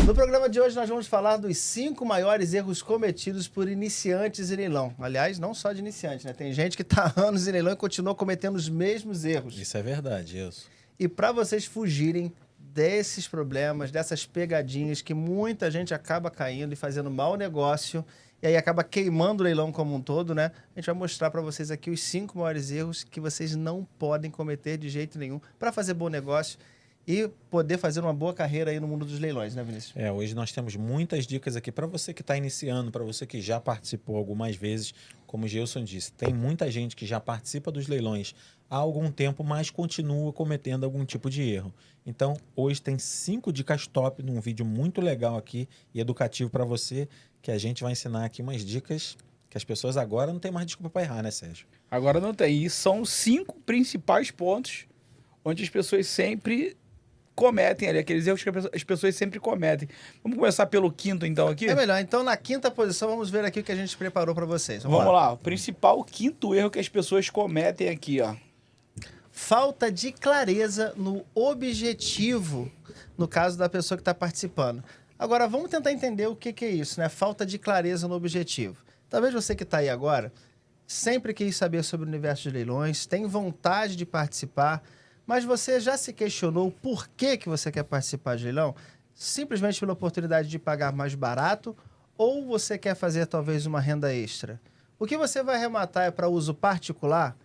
No programa de hoje nós vamos falar dos 5 maiores erros cometidos por iniciantes em leilão. Aliás, não só de iniciantes, né? Tem gente que está há anos em leilão e continua cometendo os mesmos erros. Isso é verdade, isso. E para vocês fugirem desses problemas, dessas pegadinhas que muita gente acaba caindo e fazendo mau negócio, e aí acaba queimando o leilão como um todo, né? A gente vai mostrar para vocês aqui os 5 maiores erros que vocês não podem cometer de jeito nenhum para fazer bom negócio e poder fazer uma boa carreira aí no mundo dos leilões, né, Vinícius? Hoje nós temos muitas dicas aqui para você que está iniciando, para você que já participou algumas vezes, como o Gilson disse. Tem muita gente que já participa dos leilões há algum tempo, mas continua cometendo algum tipo de erro. Então, hoje tem 5 dicas top num vídeo muito legal aqui e educativo para você, que a gente vai ensinar aqui umas dicas que as pessoas agora não tem mais desculpa para errar, né, Sérgio? Agora não tem. E são 5 principais pontos onde as pessoas sempre cometem ali, aqueles erros que as pessoas sempre cometem. Vamos começar pelo quinto, então, aqui? É melhor. Então, na quinta posição, vamos ver aqui o que a gente preparou para vocês. Vamos lá. O principal quinto erro que as pessoas cometem aqui, ó. Falta de clareza no objetivo, no caso da pessoa que está participando. Agora, vamos tentar entender o que é isso, né? Falta de clareza no objetivo. Talvez você que está aí agora sempre quis saber sobre o universo de leilões, tem vontade de participar, mas você já se questionou por que você quer participar de leilão? Simplesmente pela oportunidade de pagar mais barato ou você quer fazer talvez uma renda extra? O que você vai arrematar é para uso particular?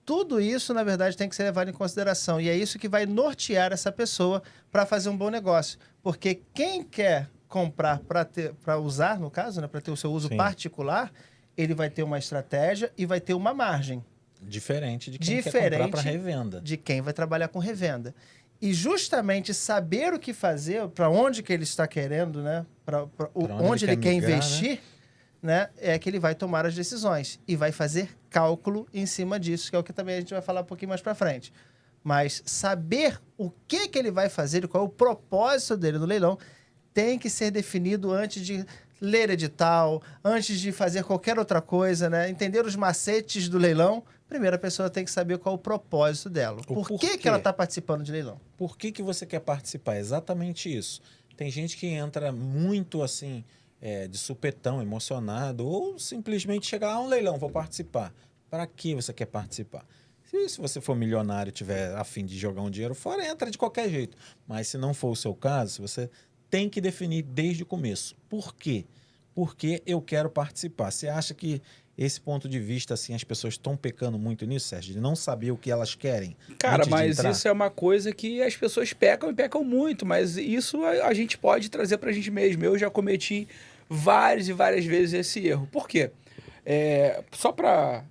Tudo isso, na verdade, tem que ser levado em consideração. E é isso que vai nortear essa pessoa para fazer um bom negócio. Porque quem quer comprar para usar, no caso, né, para ter o seu uso particular, ele vai ter uma estratégia e vai ter uma margem. Diferente de quem quer comprar para revenda. De quem vai trabalhar com revenda. E justamente saber o que fazer, para onde que ele está querendo, né? Para onde ele quer investir, né? É que ele vai tomar as decisões e vai fazer cálculo em cima disso, que é o que também a gente vai falar um pouquinho mais para frente. Mas saber o que ele vai fazer, qual é o propósito dele no leilão, tem que ser definido antes de ler edital, antes de fazer qualquer outra coisa, né? Entender os macetes do leilão. Primeiro, a pessoa tem que saber qual é o propósito dela. Por que ela está participando de leilão? Por que você quer participar? Exatamente isso. Tem gente que entra muito assim, de supetão, emocionado, ou simplesmente chega a um leilão, vou participar. Para que você quer participar? Se você for milionário e tiver a fim de jogar um dinheiro fora, entra de qualquer jeito. Mas se não for o seu caso, você tem que definir desde o começo. Por quê? Porque eu quero participar. Você acha que esse ponto de vista, assim, as pessoas estão pecando muito nisso, Sérgio? De não saber o que elas querem? Cara, mas isso é uma coisa que as pessoas pecam e pecam muito, mas isso a gente pode trazer pra gente mesmo. Eu já cometi várias e várias vezes esse erro. Por quê? Só pra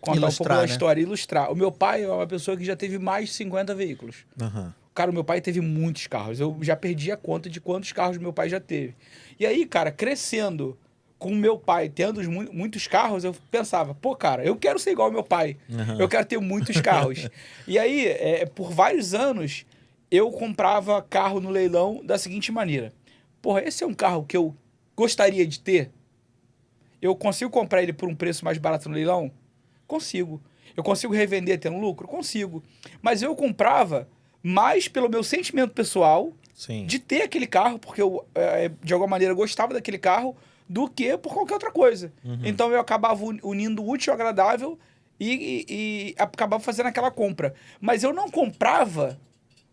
contar um pouco da história, ilustrar. O meu pai é uma pessoa que já teve mais de 50 veículos. Uhum. Cara, o meu pai teve muitos carros. Eu já perdi a conta de quantos carros meu pai já teve. E aí, cara, crescendo com o meu pai, tendo muitos carros, eu pensava, pô, cara, eu quero ser igual ao meu pai. Uhum. Eu quero ter muitos carros. E aí, por vários anos, eu comprava carro no leilão da seguinte maneira. Porra, esse é um carro que eu gostaria de ter? Eu consigo comprar ele por um preço mais barato no leilão? Consigo. Eu consigo revender tendo lucro? Consigo. Mas eu comprava mais pelo meu sentimento pessoal de ter aquele carro, porque eu, de alguma maneira, gostava daquele carro, do que por qualquer outra coisa. Uhum. Então, eu acabava unindo o útil ao agradável e acabava fazendo aquela compra. Mas eu não comprava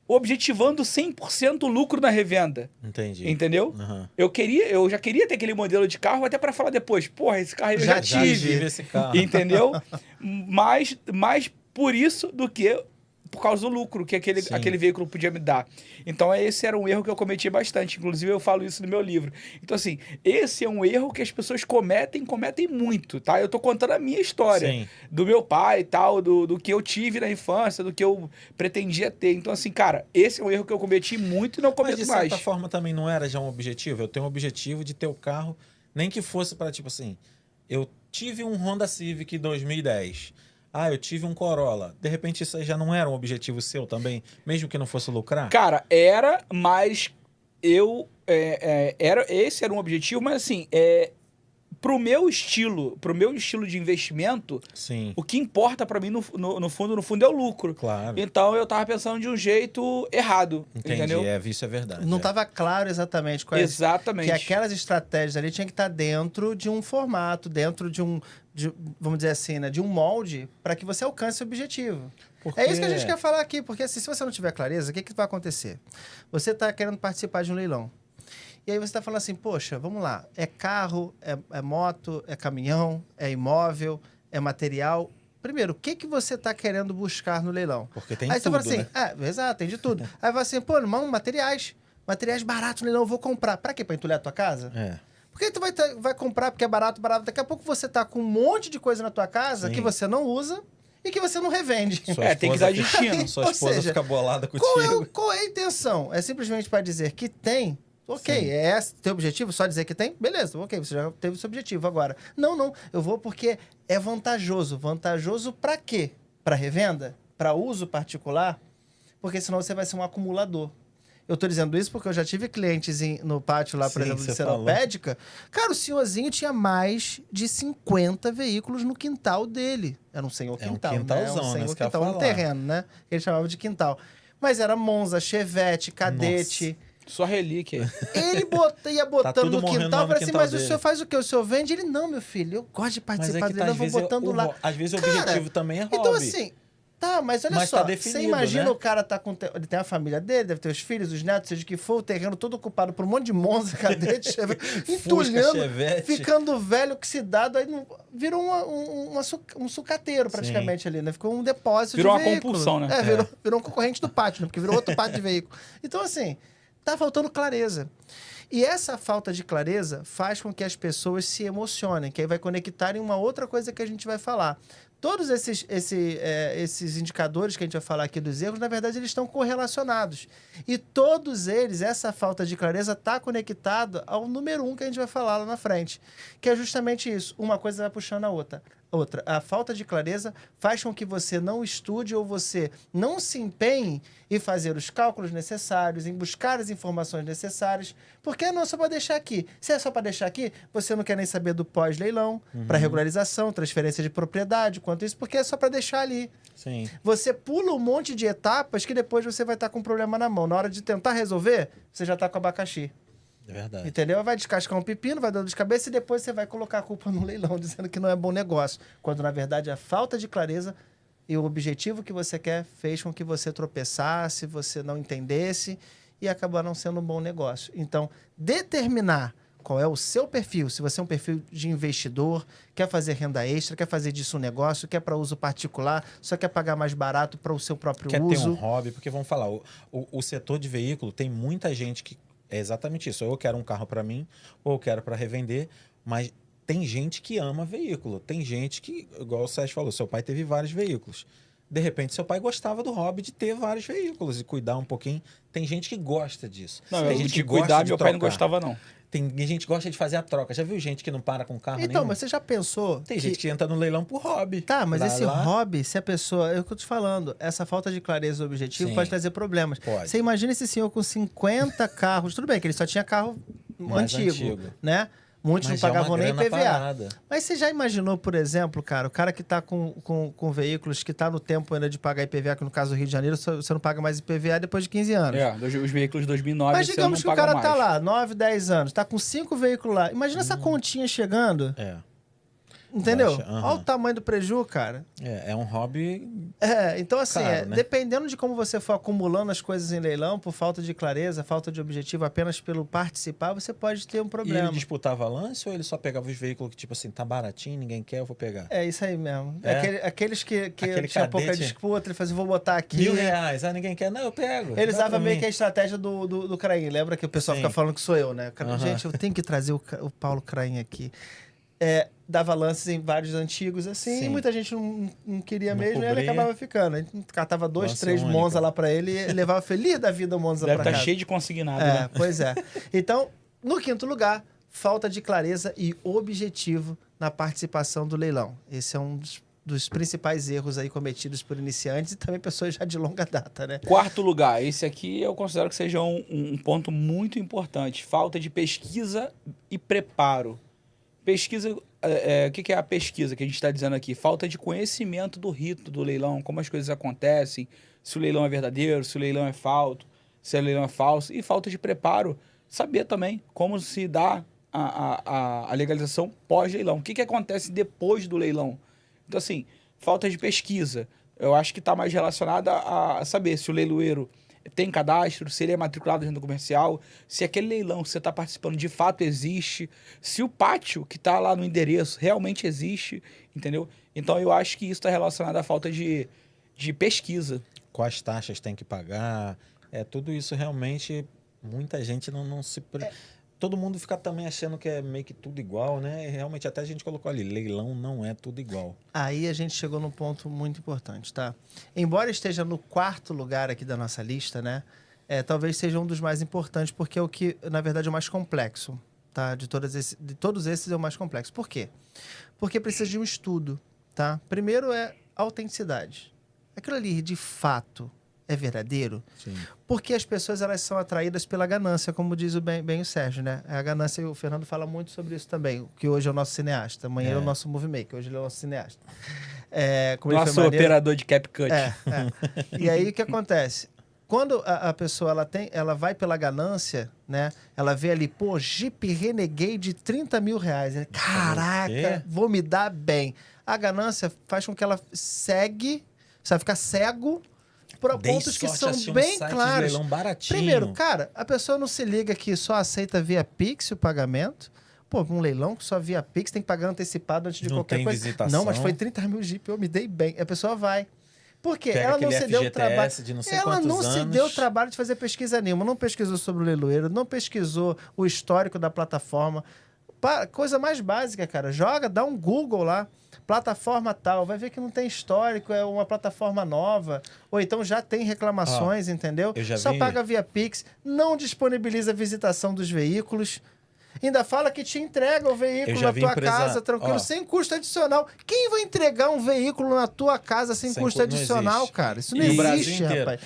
objetivando 100% lucro na revenda. Entendi. Entendeu? Uhum. Eu já queria ter aquele modelo de carro até para falar depois, porra, esse carro eu já tive. Esse carro. Entendeu? mais por isso do que por causa do lucro que aquele veículo podia me dar. Então, esse era um erro que eu cometi bastante. Inclusive, eu falo isso no meu livro. Então, assim, esse é um erro que as pessoas cometem muito, tá? Eu tô contando a minha história. Do meu pai e tal, do que eu tive na infância, do que eu pretendia ter. Então, assim, cara, esse é um erro que eu cometi muito e não cometo mais. Mas, de certa forma, também não era já um objetivo? Eu tenho um objetivo de ter o carro, nem que fosse para, tipo assim, eu tive um Honda Civic 2010. Eu tive um Corolla. De repente, isso aí já não era um objetivo seu também, mesmo que não fosse lucrar? Cara, era, mas esse era um objetivo, mas assim, pro meu estilo de investimento, Sim, o que importa para mim, no fundo, é o lucro. claro. Então, eu tava pensando de um jeito errado, Entendi, entendeu? isso é verdade. Não é. estava claro exatamente quais... Exatamente. Que aquelas estratégias ali tinha que estar dentro de um formato, dentro de vamos dizer assim, né, de um molde para que você alcance o objetivo. Porque- É isso que a gente quer falar aqui, porque assim, se você não tiver clareza, o que vai acontecer? Você está querendo participar de um leilão. E aí você está falando assim, poxa, vamos lá, é carro, é moto, é caminhão, é imóvel, é material. Primeiro, o que você está querendo buscar no leilão? Porque tem aí tudo, você fala assim, exato, tem de tudo. Aí vai assim, pô, irmão, materiais baratos no leilão, eu vou comprar. Para quê? Para entulhar a tua casa? É. Porque tu vai comprar porque é barato. Daqui a pouco você tá com um monte de coisa na tua casa Sim. que você não usa e que você não revende. Sua tem que esposa usar destino. Sua Ou esposa seja, fica bolada contigo. Qual é a intenção? É simplesmente para dizer que tem. Ok, Sim. é esse teu objetivo? Só dizer que tem? Beleza, ok, você já teve o seu objetivo. Agora, não, eu vou porque é vantajoso. Vantajoso para quê? Para revenda? Para uso particular? Porque senão você vai ser um acumulador. Eu tô dizendo isso porque eu já tive clientes no pátio lá, por Sim, exemplo, de você Seropédica. Cara, o senhorzinho tinha mais de 50 veículos no quintal dele. Era um senhor É um quintal, quintalzão, né? né? Senhor Isso que eu ia quintal, um falar. terreno, né? Ele chamava de quintal. Mas era Monza, Chevette, Cadete. Só relíquia. Ele ia botando tudo no morrendo quintal. lá Eu no falei assim, quintal mas o dele. senhor faz o quê? O senhor vende? Ele, não, meu filho, eu gosto de Mas participar é que dele, eu vou botando lá. às vezes o Cara, objetivo também é hobby. Então, assim, tá, mas olha Mas só, tá você definido, imagina né? o cara tá com... Ele tem a família dele, deve ter os filhos, os netos, seja o que for, o terreno todo ocupado por um monte de Monza, Cadete, Chevette, entulhando, Chevette. ficando velho, oxidado, aí virou um sucateiro praticamente ali, né? Ficou um depósito Virou de uma veículo. compulsão, né? Virou um concorrente do pátio, né? Porque virou outro pátio de veículo. Então, assim, tá faltando clareza. E essa falta de clareza faz com que as pessoas se emocionem, que aí vai conectar em uma outra coisa que a gente vai falar. Todos esses indicadores que a gente vai falar aqui dos erros, na verdade, eles estão correlacionados. E todos eles, essa falta de clareza está conectada ao número 1 que a gente vai falar lá na frente, que é justamente isso. Uma coisa vai puxando a outra. A falta de clareza faz com que você não estude ou você não se empenhe em fazer os cálculos necessários, em buscar as informações necessárias, porque não é só para deixar aqui. Se é só para deixar aqui, você não quer nem saber do pós-leilão, para regularização, transferência de propriedade, quanto isso, porque é só para deixar ali. Sim. Você pula um monte de etapas que depois você vai estar com um problema na mão. Na hora de tentar resolver, você já está com abacaxi. É verdade. Entendeu? Vai descascar um pepino, vai dar dor de cabeça e depois você vai colocar a culpa no leilão, dizendo que não é bom negócio. Quando, na verdade, a falta de clareza e o objetivo que você quer fez com que você tropeçasse, você não entendesse e acabou não sendo um bom negócio. Então, determinar qual é o seu perfil, se você é um perfil de investidor, quer fazer renda extra, quer fazer disso um negócio, quer para uso particular, só quer pagar mais barato para o seu próprio Quer uso. ter um hobby, porque vamos falar, o setor de veículo tem muita gente que é exatamente isso. Ou eu quero um carro para mim, ou eu quero para revender, mas tem gente que ama veículo. Tem gente que, igual o Sérgio falou, seu pai teve vários veículos. De repente, seu pai gostava do hobby de ter vários veículos e cuidar um pouquinho. Tem gente que gosta disso. Não, tem eu gente de que gosta cuidar, de meu pai não trocar. gostava, não. Tem gente que gosta de fazer a troca. Já viu gente que não para com carro Então, nenhum? mas você já pensou Tem gente que entra no leilão por hobby. Tá, mas Vai esse lá. hobby, se a pessoa... É o que eu tô te falando. Essa falta de clareza do objetivo Sim. pode trazer problemas. Pode. Você imagina esse senhor com 50 carros. Tudo bem que ele só tinha carro Mais antigo, né? Muitos Mas não já é uma pagavam nem grana IPVA. parada. Mas você já imaginou, por exemplo, cara, o cara que tá com veículos que tá no tempo ainda de pagar IPVA, que no caso do Rio de Janeiro, você não paga mais IPVA depois de 15 anos. Os veículos de 2009 Mas você digamos não que o paga cara mais. tá lá, 9, 10 anos, tá com 5 veículos lá. Imagina essa continha chegando, É. entendeu? Baixa, aham. Olha o tamanho do preju, cara. É um hobby. Então assim, Caro, né? dependendo de como você for acumulando as coisas em leilão, por falta de clareza, falta de objetivo, apenas pelo participar, você pode ter um E problema. ele disputava lance ou ele só pegava os veículos que, tipo assim, tá baratinho, ninguém quer, eu vou pegar? É isso aí mesmo. É? Aqueles que Aquele tinha pouca cadete. disputa, ele fazia, vou botar aqui. R$1.000, ninguém quer, não, eu pego. Ele dá usava pra meio mim. que a estratégia do Craim. Lembra que o pessoal Sim. fica falando que sou eu, né? Aham. Gente, eu tenho que trazer o Paulo Craim aqui. Dava lances em vários antigos assim, Sim. e muita gente não queria Não mesmo, e ele cobria. acabava ficando. A gente catava 2, Lance 3 único. Monza lá pra ele e levava feliz da vida o Monza Deve pra estar casa. cheio de consignado, né? Pois é. Então, no quinto lugar, falta de clareza e objetivo na participação do leilão. Esse é um dos principais erros aí cometidos por iniciantes e também pessoas já de longa data, né? Quarto lugar, esse aqui eu considero que seja um ponto muito importante. Falta de pesquisa e preparo. Pesquisa, o que é a pesquisa que a gente está dizendo aqui? Falta de conhecimento do rito do leilão, como as coisas acontecem, se o leilão é verdadeiro, se o leilão é falso, se o leilão é falso, e falta de preparo, saber também como se dá a legalização pós-leilão. O que acontece depois do leilão? Então, assim, falta de pesquisa. Eu acho que está mais relacionada a saber se o leiloeiro tem cadastro, se ele é matriculado dentro do comercial, se aquele leilão que você está participando de fato existe, se o pátio que está lá no endereço realmente existe, entendeu? Então eu acho que isso está relacionado à falta de pesquisa. Quais taxas tem que pagar? Tudo isso realmente, muita gente não se... Todo mundo fica também achando que é meio que tudo igual, né? E realmente, até a gente colocou ali, leilão não é tudo igual. Aí a gente chegou num ponto muito importante, tá? Embora esteja no 4º lugar aqui da nossa lista, né? Talvez seja um dos mais importantes, porque é o que, na verdade, é o mais complexo, tá? De todos esses é o mais complexo. Por quê? Porque precisa de um estudo, tá? Primeiro é autenticidade. Aquilo ali, de fato, é verdadeiro? Sim. Porque as pessoas, elas são atraídas pela ganância, como diz bem o Sérgio, né? A ganância, e o Fernando fala muito sobre isso também, que hoje é o nosso cineasta, amanhã é o nosso movie maker, hoje ele é o nosso cineasta. Nosso operador de CapCut. E aí, o que acontece? Quando a pessoa ela vai pela ganância, né? Ela vê ali, pô, Jeep Renegade de 30 mil reais. Ele, caraca, vou me dar bem. A ganância faz com que ela fica cego para pontos que são bem claros. Primeiro, cara, a pessoa não se liga que só aceita via Pix o pagamento. Pô, um leilão que só via Pix tem que pagar antecipado antes de qualquer coisa. Visitação. Não, mas foi 30 mil Jeep, eu me dei bem. A pessoa vai. Por quê? Ela não se deu o trabalho. Ela não se deu o trabalho de fazer pesquisa nenhuma. Não pesquisou sobre o leiloeiro, não pesquisou o histórico da plataforma. Coisa mais básica, cara. Dá um Google lá, plataforma tal, vai ver que não tem histórico, é uma plataforma nova, ou então já tem reclamações, entendeu? Só paga via Pix, não disponibiliza a visitação dos veículos, ainda fala que te entrega o veículo na tua casa, tranquilo, sem custo adicional. Quem vai entregar um veículo na tua casa sem custo adicional, cara? Isso não existe, rapaz.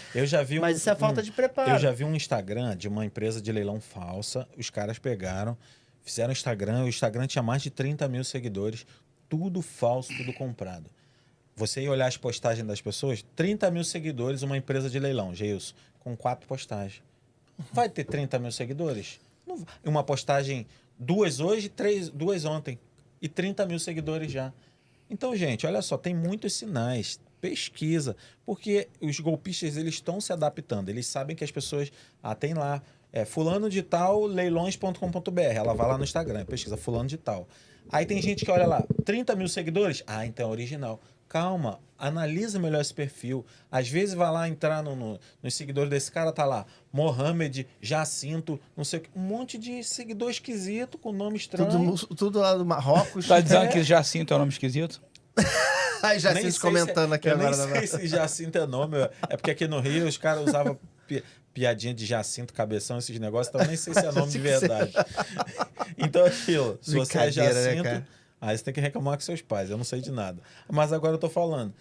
Mas isso é falta de preparo. Eu já vi um Instagram de uma empresa de leilão falsa, os caras pegaram, fizeram Instagram, o Instagram tinha mais de 30 mil seguidores, tudo falso, tudo comprado. Você ia olhar as postagens das pessoas, 30 mil seguidores, uma empresa de leilão, Geilson, com 4 postagens. Vai ter 30 mil seguidores? Não, uma postagem, 2 hoje, 2 ontem, e 30 mil seguidores já. Então, gente, olha só, tem muitos sinais. Pesquisa, porque os golpistas, eles estão se adaptando, eles sabem que as pessoas, tem lá, fulano de tal, leilões.com.br, ela vai lá no Instagram, pesquisa fulano de tal. Aí tem gente que olha lá, 30 mil seguidores, então é original. Calma, analisa melhor esse perfil. Às vezes vai lá entrar nos seguidores desse cara, tá lá, Mohamed, Jacinto, não sei o que, um monte de seguidor esquisito, com nome estranho. Tudo lá do Marrocos. Tá dizendo que Jacinto é um nome esquisito? Aí Jacinto comentando aqui agora. Eu nem sei se Jacinto é nome, é porque aqui no Rio os caras usavam piadinha de Jacinto, cabeção, esses negócios, então eu nem sei se é nome de verdade. Então, aquilo, se você é Jacinto, né, aí você tem que reclamar com seus pais, eu não sei de nada. Mas agora eu tô falando,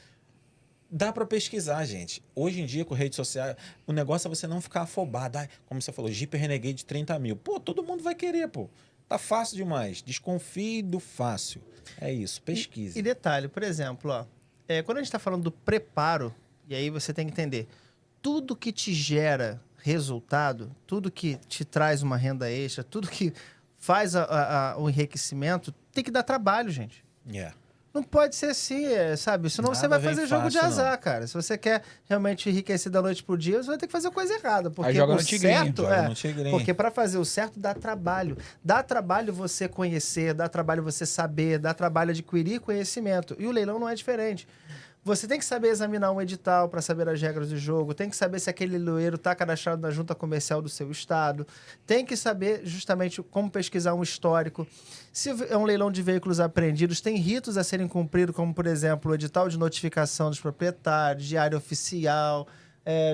dá para pesquisar, gente. Hoje em dia, com rede social, o negócio é você não ficar afobado. Como você falou, Jeep Renegade de 30 mil. Pô, todo mundo vai querer, pô. Tá fácil demais. Desconfie do fácil. É isso, pesquise. E detalhe, por exemplo, quando a gente está falando do preparo, e aí você tem que entender, tudo que te gera resultado, tudo que te traz uma renda extra, tudo que faz o enriquecimento, tem que dar trabalho, gente. Não pode ser assim, sabe? Senão você vai fazer jogo de azar, cara. Se você quer realmente enriquecer da noite pro dia, você vai ter que fazer coisa errada. Porque joga no certo tigrinho. Porque para fazer o certo dá trabalho. Dá trabalho você conhecer, dá trabalho você saber, dá trabalho adquirir conhecimento. E o leilão não é diferente. Você tem que saber examinar um edital para saber as regras do jogo, tem que saber se aquele leiloeiro está cadastrado na junta comercial do seu estado, tem que saber justamente como pesquisar um histórico. Se é um leilão de veículos apreendidos, tem ritos a serem cumpridos, como, por exemplo, o edital de notificação dos proprietários, diário oficial,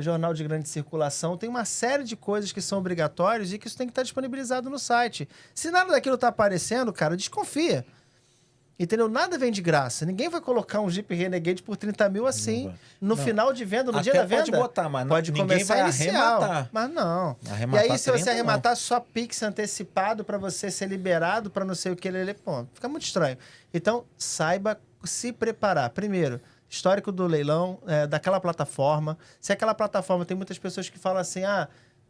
jornal de grande circulação. Tem uma série de coisas que são obrigatórias e que isso tem que estar disponibilizado no site. Se nada daquilo está aparecendo, cara, desconfia. Entendeu? Nada vem de graça. Ninguém vai colocar um Jeep Renegade por 30 mil assim, no final de venda, no dia da venda. Pode botar, mas pode ninguém começar vai inicial. arrematar. Mas não. Arrematar e aí, se você 30 arrematar só Pix antecipado para você ser liberado para não sei o que, pô, fica muito estranho. Então, saiba se preparar. Primeiro, histórico do leilão, daquela plataforma. Se aquela plataforma, tem muitas pessoas que falam assim,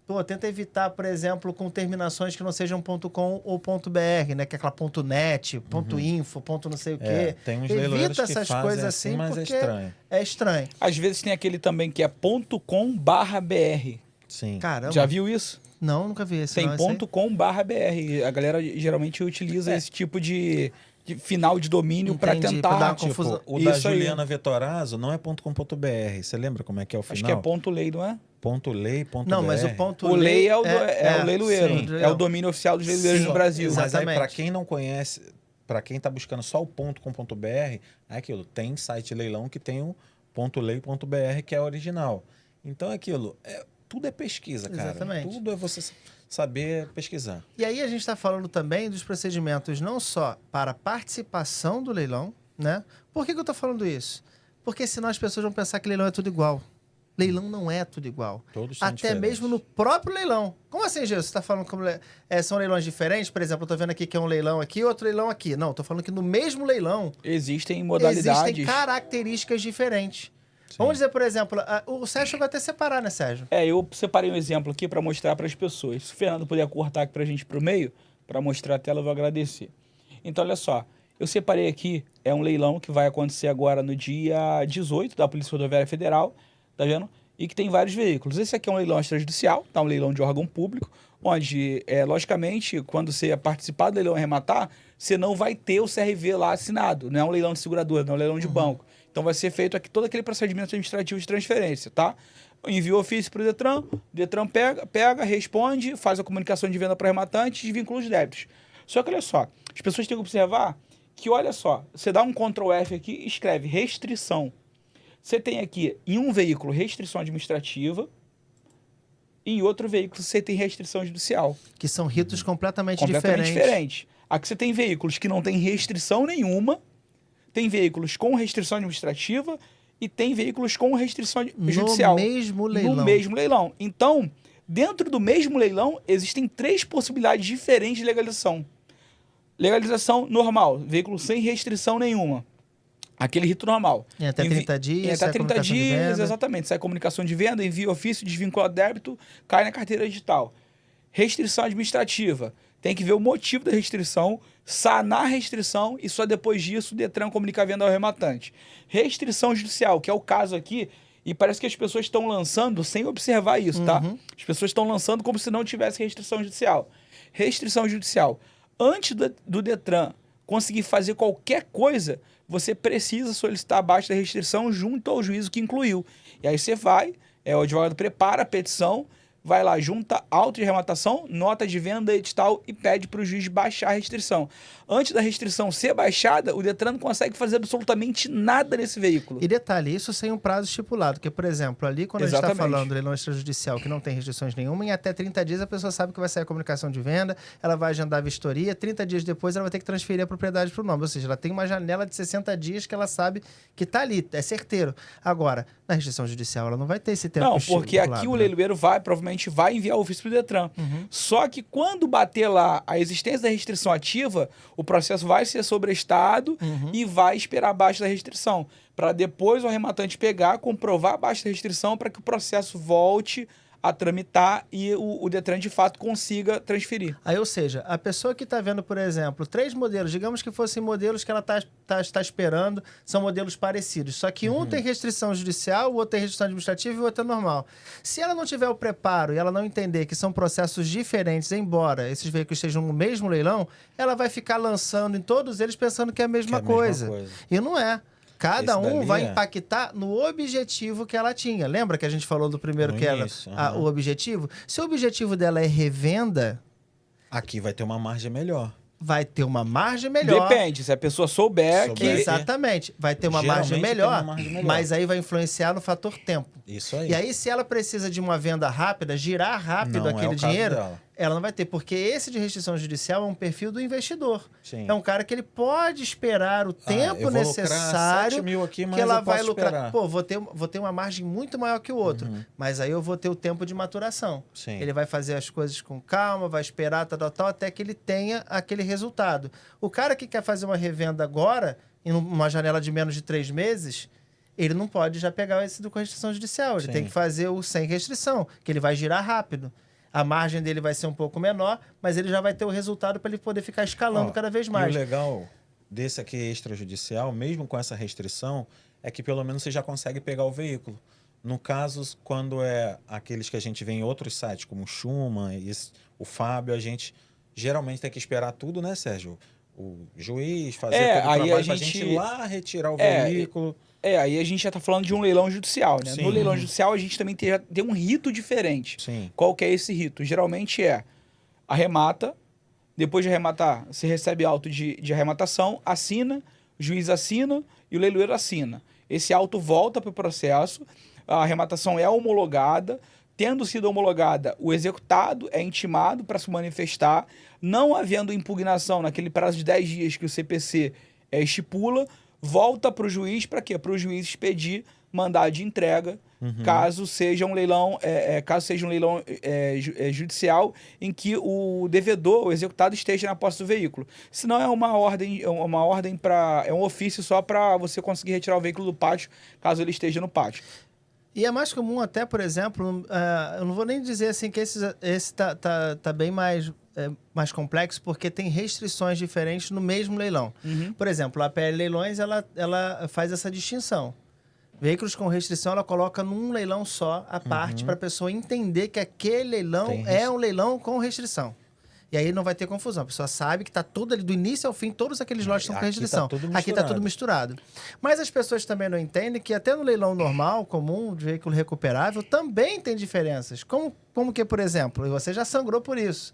pô, tenta evitar, por exemplo, com terminações que não sejam .com ou .br, né? Que é aquela .net, .info, não sei o quê. Tem uns Evita leiloeiros essas que coisas fazem assim, mas porque é estranho. é estranho. Às vezes tem aquele também que é .com/br. Sim. Caramba. Já viu isso? Não, nunca vi esse. Tem não, esse aí. .com/br. A galera geralmente utiliza esse tipo de final de domínio para Entendi, tentar... pra dar uma Tipo, confusão. o da Isso aí. Juliana Vettorazzo não é .com.br. Você lembra como é que é o final? Acho que é ponto .lei, não é? .lei, .br. Não, mas o ponto O lei é o, é o leiloeiro. sim. É o domínio oficial dos leiloeiros Sim, no Brasil. exato. Mas aí, Exatamente. para quem não conhece, para quem está buscando só o .com.br, é aquilo. Tem site de leilão que tem o .lei.br, que é original. Então é aquilo. Tudo é pesquisa, cara. Exatamente. Tudo é você saber pesquisar. E aí a gente está falando também dos procedimentos não só para participação do leilão, né? Por que eu estou falando isso? Porque senão as pessoas vão pensar que leilão é tudo igual. Leilão não é tudo igual. Todos são Até diferentes. mesmo no próprio leilão. Como assim, Gil? Você está falando que são leilões diferentes? Por exemplo, eu estou vendo aqui que é um leilão aqui e outro leilão aqui. Não, estou falando que no mesmo leilão Existem modalidades. existem características diferentes. Sim. Vamos dizer, por exemplo, o Sérgio chegou até a separar, né, Sérgio? Eu separei um exemplo aqui para mostrar para as pessoas. Se o Fernando puder cortar aqui para a gente para o meio, para mostrar a tela, eu vou agradecer. Então, olha só. Eu separei aqui, é um leilão que vai acontecer agora no dia 18 da Polícia Rodoviária Federal, tá vendo? E que tem vários veículos. Esse aqui é um leilão extrajudicial, tá? Um leilão de órgão público, onde, logicamente, quando você participar do leilão e arrematar, você não vai ter o CRV lá assinado. Não é um leilão de seguradora, não é um leilão de banco. Então vai ser feito aqui todo aquele procedimento administrativo de transferência, tá? Envia o ofício para o Detran pega, responde, faz a comunicação de venda para o arrematante e desvincula os débitos. Só que olha só, as pessoas têm que observar que, olha só, você dá um Ctrl F aqui e escreve restrição. Você tem aqui, em um veículo, restrição administrativa, e em outro veículo você tem restrição judicial. Que são ritos completamente Completamente diferentes. diferente. Aqui você tem veículos que não têm restrição nenhuma, tem veículos com restrição administrativa e tem veículos com restrição judicial. No mesmo leilão. No mesmo leilão. Então, dentro do mesmo leilão, existem 3 possibilidades diferentes de legalização. Legalização normal, veículo sem restrição nenhuma. Aquele rito normal. Em até 30 dias, Em até sai a 30 comunicação de dias, venda. exatamente. Sai a comunicação de venda, envia ofício, desvincula débito, cai na carteira digital. Restrição administrativa. Tem que ver o motivo da restrição, sanar a restrição e só depois disso o Detran comunica a venda ao arrematante. Restrição judicial, que é o caso aqui, e parece que as pessoas estão lançando sem observar isso, tá? As pessoas estão lançando como se não tivesse restrição judicial. Restrição judicial. Antes do Detran conseguir fazer qualquer coisa, você precisa solicitar abaixo da restrição junto ao juízo que incluiu. E aí você vai, o advogado prepara a petição, vai lá, junta auto de arrematação, nota de venda, edital e pede para o juiz baixar a restrição. Antes da restrição ser baixada, o Detran não consegue fazer absolutamente nada nesse veículo. E detalhe, isso sem um prazo estipulado, porque, por exemplo, ali quando a gente Exatamente. está falando do leilão extrajudicial que não tem restrições nenhuma, em até 30 dias a pessoa sabe que vai sair a comunicação de venda, ela vai agendar a vistoria, 30 dias depois ela vai ter que transferir a propriedade para o nome, ou seja, ela tem uma janela de 60 dias que ela sabe que está ali, é certeiro. Agora, na restrição judicial ela não vai ter esse tempo Não, porque estipulado, aqui o né? leiloeiro provavelmente vai enviar o ofício para o Detran. Só que quando bater lá a existência da restrição ativa, o processo vai ser sobrestado e vai esperar abaixo da restrição. Para depois o arrematante pegar, comprovar abaixo da restrição para que o processo volte a tramitar e o Detran de fato consiga transferir. Aí, ou seja, a pessoa que está vendo, por exemplo, 3 modelos, digamos que fossem modelos que ela está esperando, são modelos parecidos. Só que um tem restrição judicial, o outro tem restrição administrativa e o outro é normal. Se ela não tiver o preparo e ela não entender que são processos diferentes, embora esses veículos estejam no mesmo leilão, ela vai ficar lançando em todos eles pensando que é a mesma coisa. E não é. Cada Esse um dali vai impactar no objetivo que ela tinha. Lembra que a gente falou do primeiro No que era início, o objetivo? Se o objetivo dela é revenda, Aqui vai ter uma margem melhor. vai ter uma margem melhor. Depende, se a pessoa souber que... Exatamente. Vai ter uma margem Geralmente melhor, tem uma margem melhor. mas aí vai influenciar no fator tempo. Isso aí. E aí, se ela precisa de uma venda rápida, girar rápido Não é aquele o caso dinheiro, dela. Ela não vai ter, porque esse de restrição judicial é um perfil do investidor. Sim. É um cara que ele pode esperar o tempo eu vou necessário 7 mil aqui, mas que ela eu posso vai lucrar. esperar. Pô, vou ter uma margem muito maior que o outro, mas aí eu vou ter o tempo de maturação. Sim. Ele vai fazer as coisas com calma, vai esperar, tal, até que ele tenha aquele resultado. O cara que quer fazer uma revenda agora, em uma janela de menos de 3 meses, ele não pode já pegar esse com restrição judicial. Ele Sim. tem que fazer o sem restrição, que ele vai girar rápido. A margem dele vai ser um pouco menor, mas ele já vai ter o resultado para ele poder ficar escalando cada vez mais. E o legal desse aqui extrajudicial, mesmo com essa restrição, é que pelo menos você já consegue pegar o veículo. No caso, quando é aqueles que a gente vê em outros sites, como o Schumann, o Fábio, a gente geralmente tem que esperar tudo, né, Sérgio? O juiz fazer todo o trabalho para a gente ir lá retirar o veículo. Aí a gente já está falando de um leilão judicial, né? Sim. No leilão judicial a gente também tem um rito diferente. Sim. Qual que é esse rito? Geralmente é arremata, depois de arrematar, se recebe auto de arrematação, assina, o juiz assina e o leiloeiro assina. Esse auto volta para o processo, a arrematação é homologada, tendo sido homologada, o executado é intimado para se manifestar, não havendo impugnação naquele prazo de 10 dias que o CPC estipula, volta para o juiz, para quê? Para o juiz expedir mandado de entrega, caso seja um leilão, judicial em que o devedor, o executado, esteja na posse do veículo. Senão é um ofício só para você conseguir retirar o veículo do pátio, caso ele esteja no pátio. E é mais comum até, por exemplo, eu não vou nem dizer assim que esse tá bem mais complexo, porque tem restrições diferentes no mesmo leilão. Por exemplo, a APL Leilões, ela faz essa distinção. Veículos com restrição, ela coloca num leilão só, a parte, para a pessoa entender que aquele leilão é um leilão com restrição. E aí não vai ter confusão. A pessoa sabe que está tudo ali, do início ao fim, todos aqueles lotes estão com restrição. Aqui está tudo misturado. Mas as pessoas também não entendem que até no leilão normal, comum, de veículo recuperável, também tem diferenças. Como que, por exemplo, e você já sangrou por isso,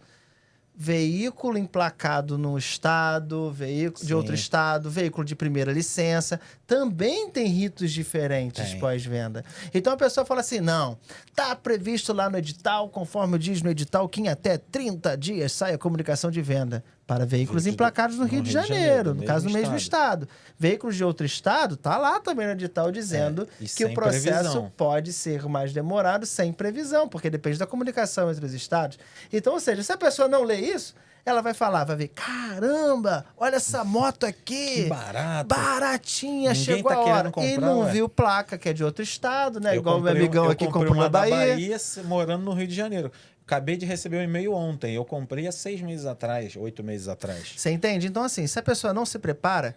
veículo emplacado num estado, veículo de outro estado, veículo de primeira licença, também tem ritos diferentes pós-venda. Então a pessoa fala assim, não, tá previsto lá no edital, conforme diz no edital, que em até 30 dias sai a comunicação de venda para veículos emplacados no Rio de Janeiro, no caso no mesmo estado. Veículos de outro estado, tá lá também no edital dizendo que o processo pode ser mais demorado sem previsão, porque depende da comunicação entre os estados. Então, ou seja, se a pessoa não lê isso, ela vai ver, caramba, olha essa moto aqui. Que barato. Baratinha, Ninguém chegou tá a hora. comprar, e não viu placa, que é de outro estado, né? Eu igual o meu amigão aqui comprou na Bahia. Morando no Rio de Janeiro. Acabei de receber um e-mail ontem. Eu comprei há 6 meses atrás, 8 meses atrás. Você entende? Então, assim, se a pessoa não se prepara,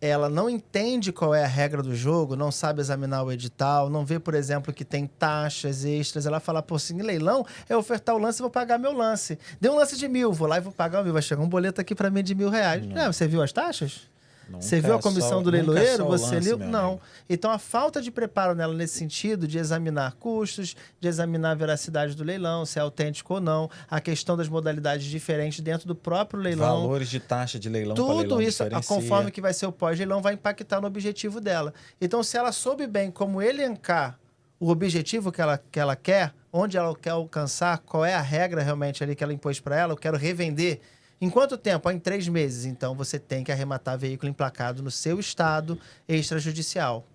ela não entende qual é a regra do jogo, não sabe examinar o edital, não vê, por exemplo, que tem taxas extras, ela fala, pô, se em leilão é ofertar o lance, eu vou pagar meu lance. Deu um lance de 1.000, vou lá e vou pagar o 1.000. Vai chegar um boleto aqui para mim de R$1.000. Você viu as taxas? Você viu a comissão do leiloeiro? Você leu? Não. Então, a falta de preparo nela nesse sentido, de examinar custos, de examinar a veracidade do leilão, se é autêntico ou não, a questão das modalidades diferentes dentro do próprio leilão. Valores de taxa de leilão para leilão tudo isso, diferencia. Conforme que vai ser o pós-leilão, vai impactar no objetivo dela. Então, se ela soube bem como elencar o objetivo que ela quer, onde ela quer alcançar, qual é a regra realmente ali que ela impôs para ela, eu quero revender. Em quanto tempo? Em 3 meses. Então, você tem que arrematar veículo emplacado no seu estado extrajudicial.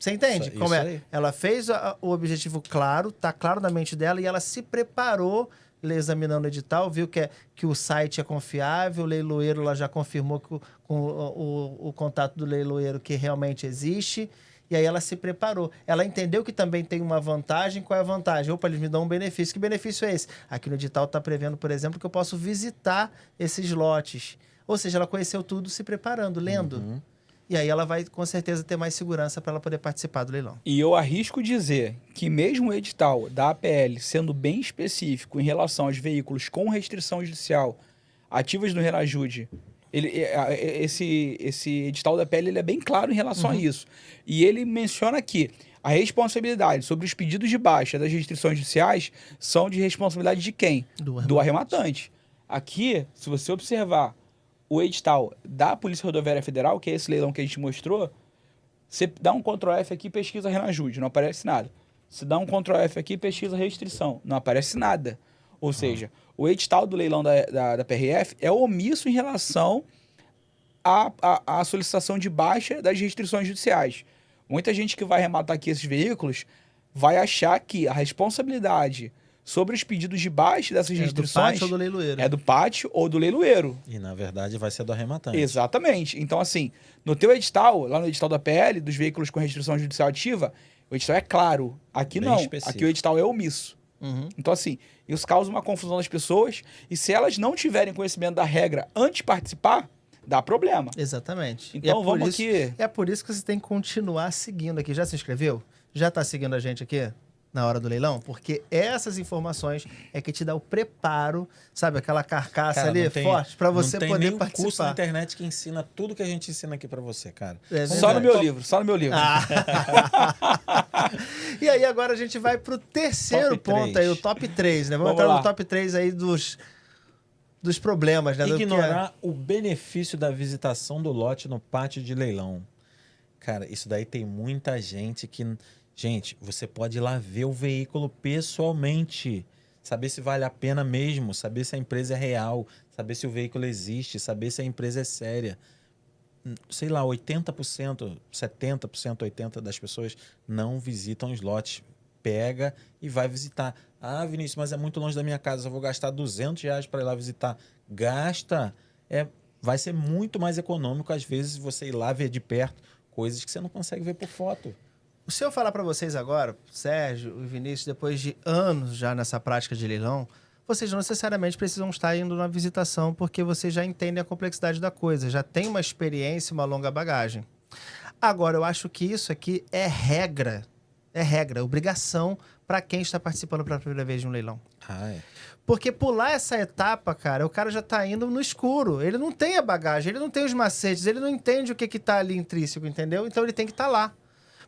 Você entende como é? Aí. Ela fez o objetivo claro, está claro na mente dela e ela se preparou examinando o edital, viu que o site é confiável, o leiloeiro ela já confirmou com o contato do leiloeiro que realmente existe. E aí ela se preparou. Ela entendeu que também tem uma vantagem. Qual é a vantagem? Opa, eles me dão um benefício. Que benefício é esse? Aqui no edital está prevendo, por exemplo, que eu posso visitar esses lotes. Ou seja, ela conheceu tudo se preparando, lendo. E aí ela vai, com certeza, ter mais segurança para ela poder participar do leilão. E eu arrisco dizer que mesmo o edital da APL sendo bem específico em relação aos veículos com restrição judicial ativas no Renajude, esse edital da PL ele é bem claro em relação a isso. E ele menciona que a responsabilidade sobre os pedidos de baixa das restrições judiciais são de responsabilidade de quem? Do arrematante. Aqui, se você observar o edital da Polícia Rodoviária Federal, que é esse leilão que a gente mostrou, você dá um Ctrl+F aqui e pesquisa Renajude, não aparece nada. Você dá um Ctrl+F aqui e pesquisa restrição, não aparece nada. Ou seja, o edital do leilão da PRF é omisso em relação à solicitação de baixa das restrições judiciais. Muita gente que vai arrematar aqui esses veículos vai achar que a responsabilidade sobre os pedidos de baixa dessas restrições... É do pátio ou do leiloeiro. É do pátio ou do leiloeiro. E, na verdade, vai ser do arrematante. Exatamente. Então, assim, no teu edital, lá no edital da PL, dos veículos com restrição judicial ativa, o edital é claro. Aqui Bem não. específico. Aqui o edital é omisso. Então, assim, isso causa uma confusão das pessoas e se elas não tiverem conhecimento da regra antes de participar, dá problema. Exatamente. Então, vamos isso, aqui... É por isso que você tem que continuar seguindo aqui. Já se inscreveu? Já está seguindo a gente aqui? Na hora do leilão, porque essas informações é que te dá o preparo, sabe, aquela carcaça Cara, ali forte para você não poder tem nenhum participar. curso na internet que ensina tudo que a gente ensina aqui para você, cara. É Só no verdade. meu livro, só no meu livro. E aí agora a gente vai pro terceiro Top ponto 3. aí, o top 3, né? Vamos Vamos entrar lá. no top 3 aí dos problemas, né? Do que Ignorar o benefício da visitação do lote no pátio de leilão. Cara, isso daí tem muita gente que... Gente, você pode ir lá ver o veículo pessoalmente, saber se vale a pena mesmo, saber se a empresa é real, saber se o veículo existe, saber se a empresa é séria. Sei lá, 80%, 70%, 80% das pessoas não visitam os lotes. Pega e vai visitar. Ah, Vinícius, mas é muito longe da minha casa, eu vou gastar R$200 para ir lá visitar. Gasta. Vai ser muito mais econômico, às vezes, você ir lá ver de perto coisas que você não consegue ver por foto. Se eu falar para vocês agora, Sérgio e Vinícius, depois de anos já nessa prática de leilão, vocês não necessariamente precisam estar indo na visitação, porque vocês já entendem a complexidade da coisa, já tem uma experiência, uma longa bagagem. Agora, eu acho que isso aqui é regra, obrigação para quem está participando pela primeira vez de um leilão. Ah, é. Porque pular essa etapa, cara, o cara já tá indo no escuro. Ele não tem a bagagem, ele não tem os macetes, ele não entende o que tá ali intrínseco, entendeu? Então ele tem que estar lá.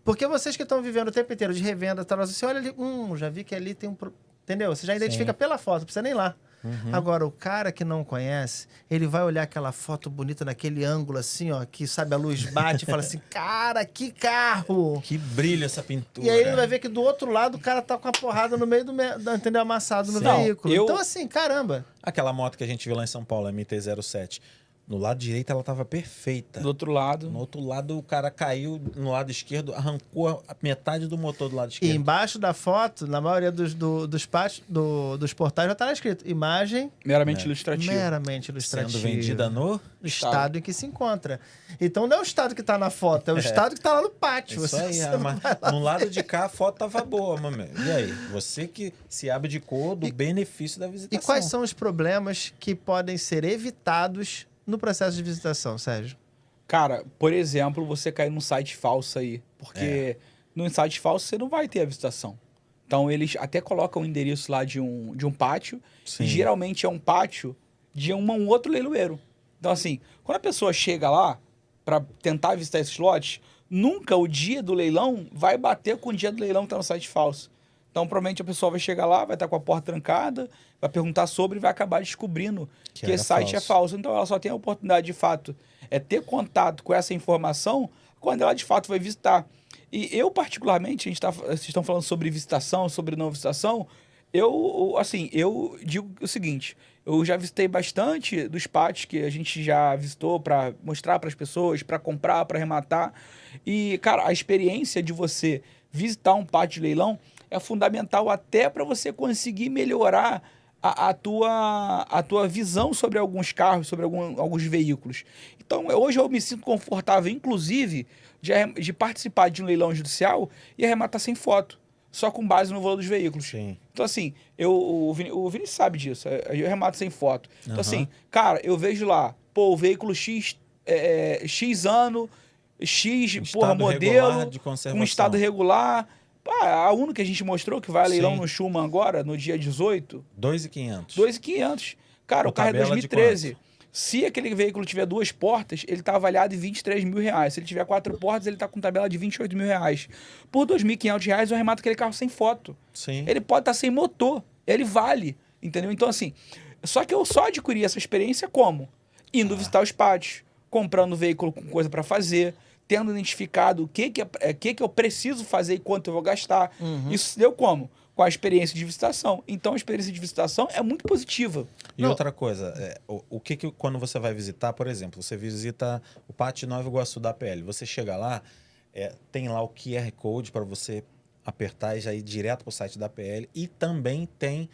Porque vocês que estão vivendo o tempo inteiro de revenda, tá, você olha ali, já vi que ali tem um... Entendeu? Você já identifica pela foto, não precisa nem ir lá. Agora, o cara que não conhece, ele vai olhar aquela foto bonita naquele ângulo assim, ó, que, sabe, a luz bate e fala assim, cara, que carro! Que brilho essa pintura. E aí ele vai ver que do outro lado o cara tá com a porrada no meio entendeu? Amassado no veículo. Então, assim, caramba. Aquela moto que a gente viu lá em São Paulo, a MT-07. No lado direito ela tava perfeita. Do outro lado... No outro lado o cara caiu, no lado esquerdo, arrancou a metade do motor do lado E esquerdo. embaixo da foto, na maioria dos pátios, dos portais, já tá lá escrito imagem Meramente ilustrativo. meramente ilustrativa. Sendo vendida no... estado em que se encontra. Então não é o estado que tá na foto, é o estado que tá lá no pátio. Isso aí, mas no lado de cá a foto tava boa, mamãe. E aí? Você que se abdicou do benefício da visitação. E quais são os problemas que podem ser evitados no processo de visitação, Sérgio? Cara, por exemplo, você cair num site falso aí. Porque num site falso você não vai ter a visitação. Então eles até colocam o endereço lá de um pátio. Sim. E geralmente é um pátio de um outro leiloeiro. Então assim, quando a pessoa chega lá para tentar visitar esses lotes, nunca o dia do leilão vai bater com o dia do leilão que está no site falso. Então, provavelmente a pessoa vai chegar lá, vai estar com a porta trancada, vai perguntar sobre e vai acabar descobrindo que esse site é falso. Então, ela só tem a oportunidade, de fato, ter contato com essa informação quando ela, de fato, vai visitar. E eu, particularmente, vocês estão falando sobre visitação, sobre não visitação, eu digo o seguinte, eu já visitei bastante dos pátios que a gente já visitou para mostrar para as pessoas, para comprar, para arrematar. E, cara, a experiência de você visitar um pátio de leilão é fundamental até para você conseguir melhorar a tua visão sobre alguns carros, sobre alguns veículos. Então, hoje eu me sinto confortável, inclusive, de participar de um leilão judicial e arrematar sem foto, só com base no valor dos veículos. Sim. Então, assim, o Vinícius sabe disso, eu arremato sem foto. Então, assim, cara, eu vejo lá, o veículo X, X ano, X, modelo, com estado regular. A Uno que a gente mostrou, que vai a leilão no Schumann agora, no dia 18. 2.500. 2.500. Cara, o carro é 2013. Se aquele veículo tiver 2 portas, ele está avaliado em R$23 mil. Se ele tiver 4 portas, ele está com tabela de R$28 mil. Por R$2.500, eu arremato aquele carro sem foto. Sim. Ele pode estar sem motor. Ele vale. Entendeu? Então, assim, só que eu só adquiri essa experiência como? Indo visitar os pátios, comprando veículo com coisa para fazer, tendo identificado o que eu preciso fazer e quanto eu vou gastar. Isso se deu como? com a experiência de visitação. Então, a experiência de visitação é muito positiva. E outra coisa, o que quando você vai visitar, por exemplo, você visita o Pátio Nova Iguaçu da APL, você chega lá, tem lá o QR Code para você apertar e já ir direto para o site da APL, e também tem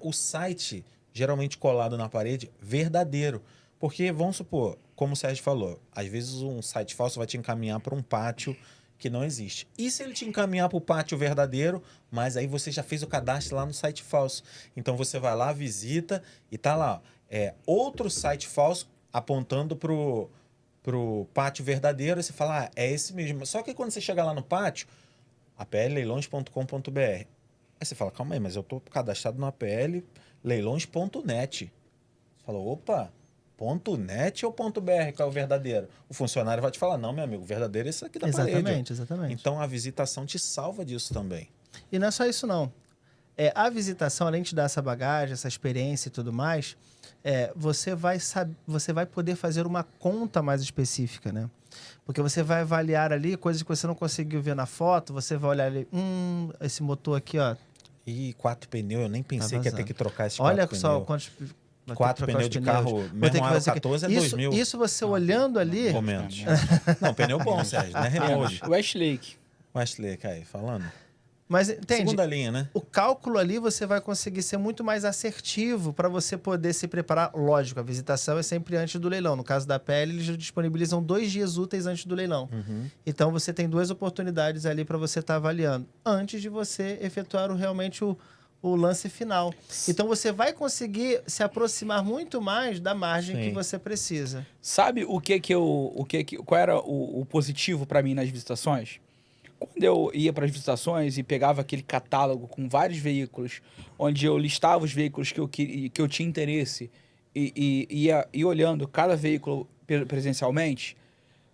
o site, geralmente colado na parede, verdadeiro. Porque, vamos supor, como o Sérgio falou, às vezes um site falso vai te encaminhar para um pátio que não existe. E se ele te encaminhar para o pátio verdadeiro, mas aí você já fez o cadastro lá no site falso. Então você vai lá, visita e tá lá, outro site falso apontando pro pátio verdadeiro, e você fala, é esse mesmo. Só que quando você chega lá no pátio, aplleilões.com.br, aí você fala, calma aí, mas eu tô cadastrado no aplleilões.net. Você fala, opa, .net ou .br, qual é o verdadeiro? O funcionário vai te falar, não, meu amigo, o verdadeiro é esse aqui da parede. Exatamente. Então, a visitação te salva disso também. E não é só isso, não. A visitação, além de dar essa bagagem, essa experiência e tudo mais, você vai poder fazer uma conta mais específica, né? Porque você vai avaliar ali coisas que você não conseguiu ver na foto, você vai olhar ali, esse motor aqui, ó. E 4 pneus, eu nem pensei que ia ter que trocar esses 4 Olha pneus. só quantos... 4 pneus de carro, mesmo aro 14 é 2.000. Isso você olhando ali... Ou menos. Não, pneu bom, Sérgio, não é Renault. Westlake. Westlake, aí, falando. Mas, entende? Segunda linha, né? O cálculo ali você vai conseguir ser muito mais assertivo para você poder se preparar. Lógico, a visitação é sempre antes do leilão. No caso da PL, eles disponibilizam 2 dias úteis antes do leilão. Então, você tem 2 oportunidades ali para você estar avaliando, antes de você efetuar realmente o lance final. Então, você vai conseguir se aproximar muito mais da margem que você precisa. Sabe qual era o positivo para mim nas visitações? Quando eu ia para as visitações e pegava aquele catálogo com vários veículos, onde eu listava os veículos que eu tinha interesse e ia olhando cada veículo presencialmente,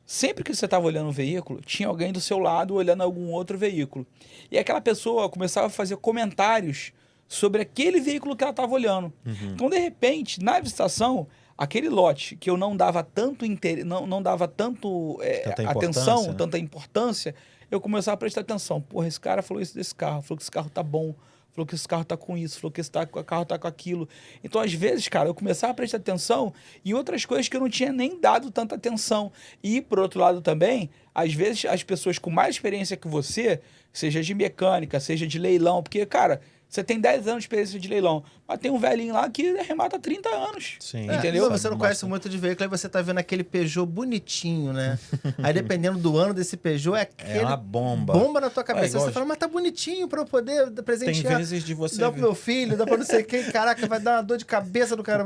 sempre que você estava olhando um veículo, tinha alguém do seu lado olhando algum outro veículo. E aquela pessoa começava a fazer comentários sobre aquele veículo que ela estava olhando. Então, de repente, na visitação, aquele lote que eu não dava tanto não dava tanto atenção, tanta importância, eu começava a prestar atenção. Porra, esse cara falou isso desse carro, falou que esse carro tá bom, falou que esse carro tá com isso, falou que esse carro tá com aquilo. Então, às vezes, cara, eu começava a prestar atenção em outras coisas que eu não tinha nem dado tanta atenção. E, por outro lado também, às vezes, as pessoas com mais experiência que você, seja de mecânica, seja de leilão, porque, cara, você tem 10 anos de experiência de leilão, mas tem um velhinho lá que arremata há 30 anos. Sim. Entendeu? Você não conhece muito de veículo, aí você tá vendo aquele Peugeot bonitinho, né? Aí, dependendo do ano desse Peugeot, é uma bomba. Bomba na tua cabeça. Você fala, mas tá bonitinho pra eu poder presentear. Tem vezes de você... Dá pro meu filho, dá pra não sei quem. Caraca, vai dar uma dor de cabeça do cara.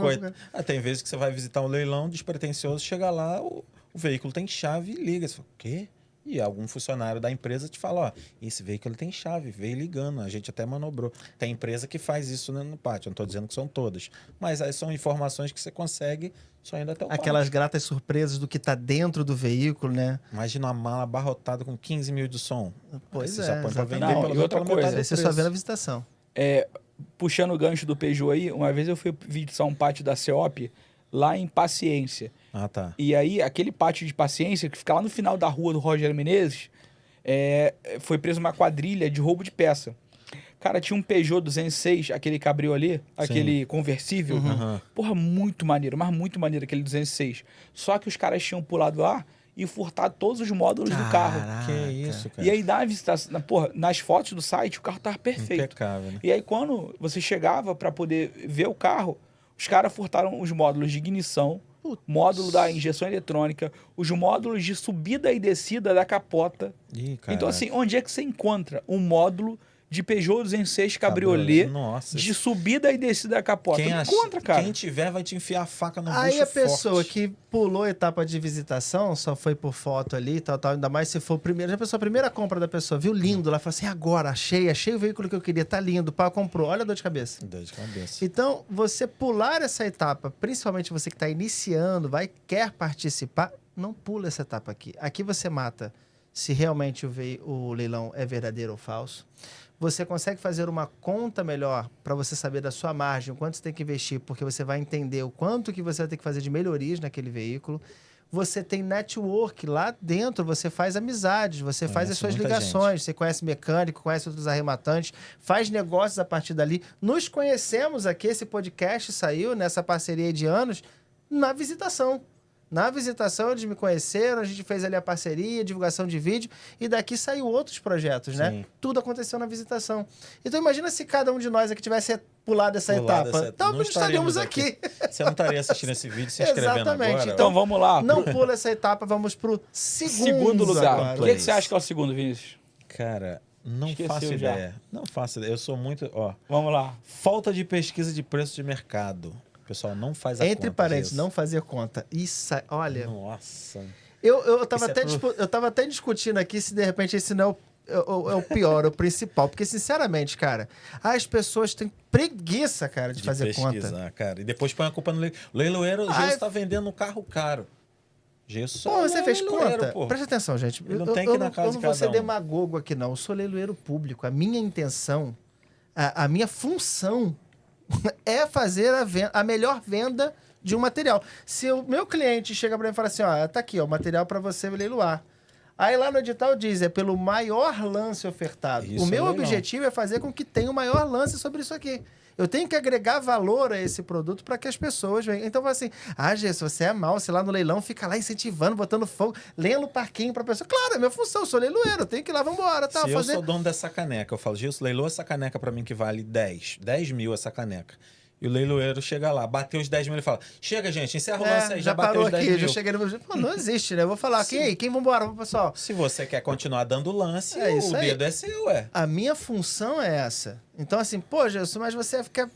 Tem vezes que você vai visitar um leilão despretensioso, chega lá, o veículo tem chave e liga. Você fala, o quê? E algum funcionário da empresa te fala, ó, esse veículo tem chave, veio ligando, a gente até manobrou. Tem empresa que faz isso, né, no pátio, eu não estou dizendo que são todas. Mas aí são informações que você consegue só indo até o Aquelas pátio. gratas surpresas do que está dentro do veículo, né? Imagina uma mala abarrotada com 15 mil de som. Pois você já põe para vender e outra coisa, aí você só vê na visitação. Puxando o gancho do Peugeot aí, uma vez eu fui visitar um pátio da CEOP lá em Paciência. Ah, tá. E aí, aquele pátio de Paciência, que fica lá no final da rua do Rogério Menezes, foi preso uma quadrilha de roubo de peça. Cara, tinha um Peugeot 206, aquele cabriolet, aquele conversível. Porra, muito maneiro, mas muito maneiro aquele 206. Só que os caras tinham pulado lá e furtado todos os módulos do carro. Que isso, cara. E aí, nas fotos do site, o carro tava perfeito. Impecável, né? E aí, quando você chegava para poder ver o carro, os caras furtaram os módulos de ignição, módulo da injeção eletrônica, os módulos de subida e descida da capota. Então, assim, onde é que você encontra um módulo de Peugeot 206 Cabriolet de subida e descida da capota? Não encontra, cara. Quem tiver vai te enfiar a faca no bucho Aí a pessoa forte. que pulou a etapa de visitação, só foi por foto ali, tal, ainda mais se for a primeira compra da pessoa, viu lindo lá, falou assim, agora, achei o veículo que eu queria, tá lindo, pá, comprou, olha a dor de cabeça. Dor de cabeça. Então, você pular essa etapa, principalmente você que está iniciando, quer participar, não pula essa etapa aqui. Aqui você mata se realmente o leilão é verdadeiro ou falso. Você consegue fazer uma conta melhor para você saber da sua margem, o quanto você tem que investir, porque você vai entender o quanto que você vai ter que fazer de melhorias naquele veículo. você tem network lá dentro, você faz amizades, você faz as suas muita ligações, você conhece mecânico, conhece outros arrematantes, faz negócios a partir dali. Nos conhecemos aqui, esse podcast saiu nessa parceria de anos na visitação. Na visitação, eles me conheceram, a gente fez ali a parceria, divulgação de vídeo, e daqui saiu outros projetos, né? Sim. Tudo aconteceu na visitação. Então, imagina se cada um de nós aqui tivesse pulado essa etapa. Então, não estaríamos aqui. Você não estaria assistindo esse vídeo, se inscrevendo Exatamente. agora? Então vamos lá. Não pula essa etapa, vamos pro Segundo lugar. agora. O que você acha que é o segundo, Vinícius? Cara, não Esqueceu faço já. ideia. Não faço ideia. Eu sou muito... Ó, Vamos lá. falta de pesquisa de preço de mercado. O pessoal não faz a conta Entre parênteses, disso. não fazer conta. Isso, olha... Nossa. Eu tava Isso até, é eu tava até discutindo aqui se de repente esse não é o pior, o principal. Porque, sinceramente, cara, as pessoas têm preguiça, cara, de fazer pesquisar, conta. cara. E depois põe a culpa no leiloeiro. O Gesso tá vendendo um carro caro. Gesso Pô, você fez leiloeiro, conta? pô. Presta atenção, gente. Ele não tem que ir na casa eu de não vou cada ser um. demagogo aqui, não. Eu sou leiloeiro público. A minha intenção, a minha função é fazer a melhor venda de um material. Se o meu cliente chega para mim e fala assim, ó, tá aqui, ó, o material para você leiloar. Aí lá no edital diz, é pelo maior lance ofertado. Isso O meu é legal. objetivo é fazer com que tenha o maior lance sobre isso aqui. Eu tenho que agregar valor a esse produto para que as pessoas venham. Então, assim, Gesso, você é mal, você lá no leilão fica lá incentivando, botando fogo, lendo o parquinho para a pessoa. Claro, é minha função, eu sou leiloeiro, eu tenho que ir lá, vamos embora. Tá, Se fazer... eu sou dono dessa caneca, eu falo, Gesso, leiloa essa caneca pra mim que vale 10 mil essa caneca. E o leiloeiro chega lá, bateu os 10 mil, ele fala, chega, gente, encerra o lance aí, já bateu parou os 10 aqui, mil. já cheguei no... Pô, não existe, né? Eu vou falar, quem vambora, pessoal? Se você quer continuar dando lance, É isso o aí. dedo é seu, é. A minha função é essa. Então, assim, pô, Jesus, mas você quer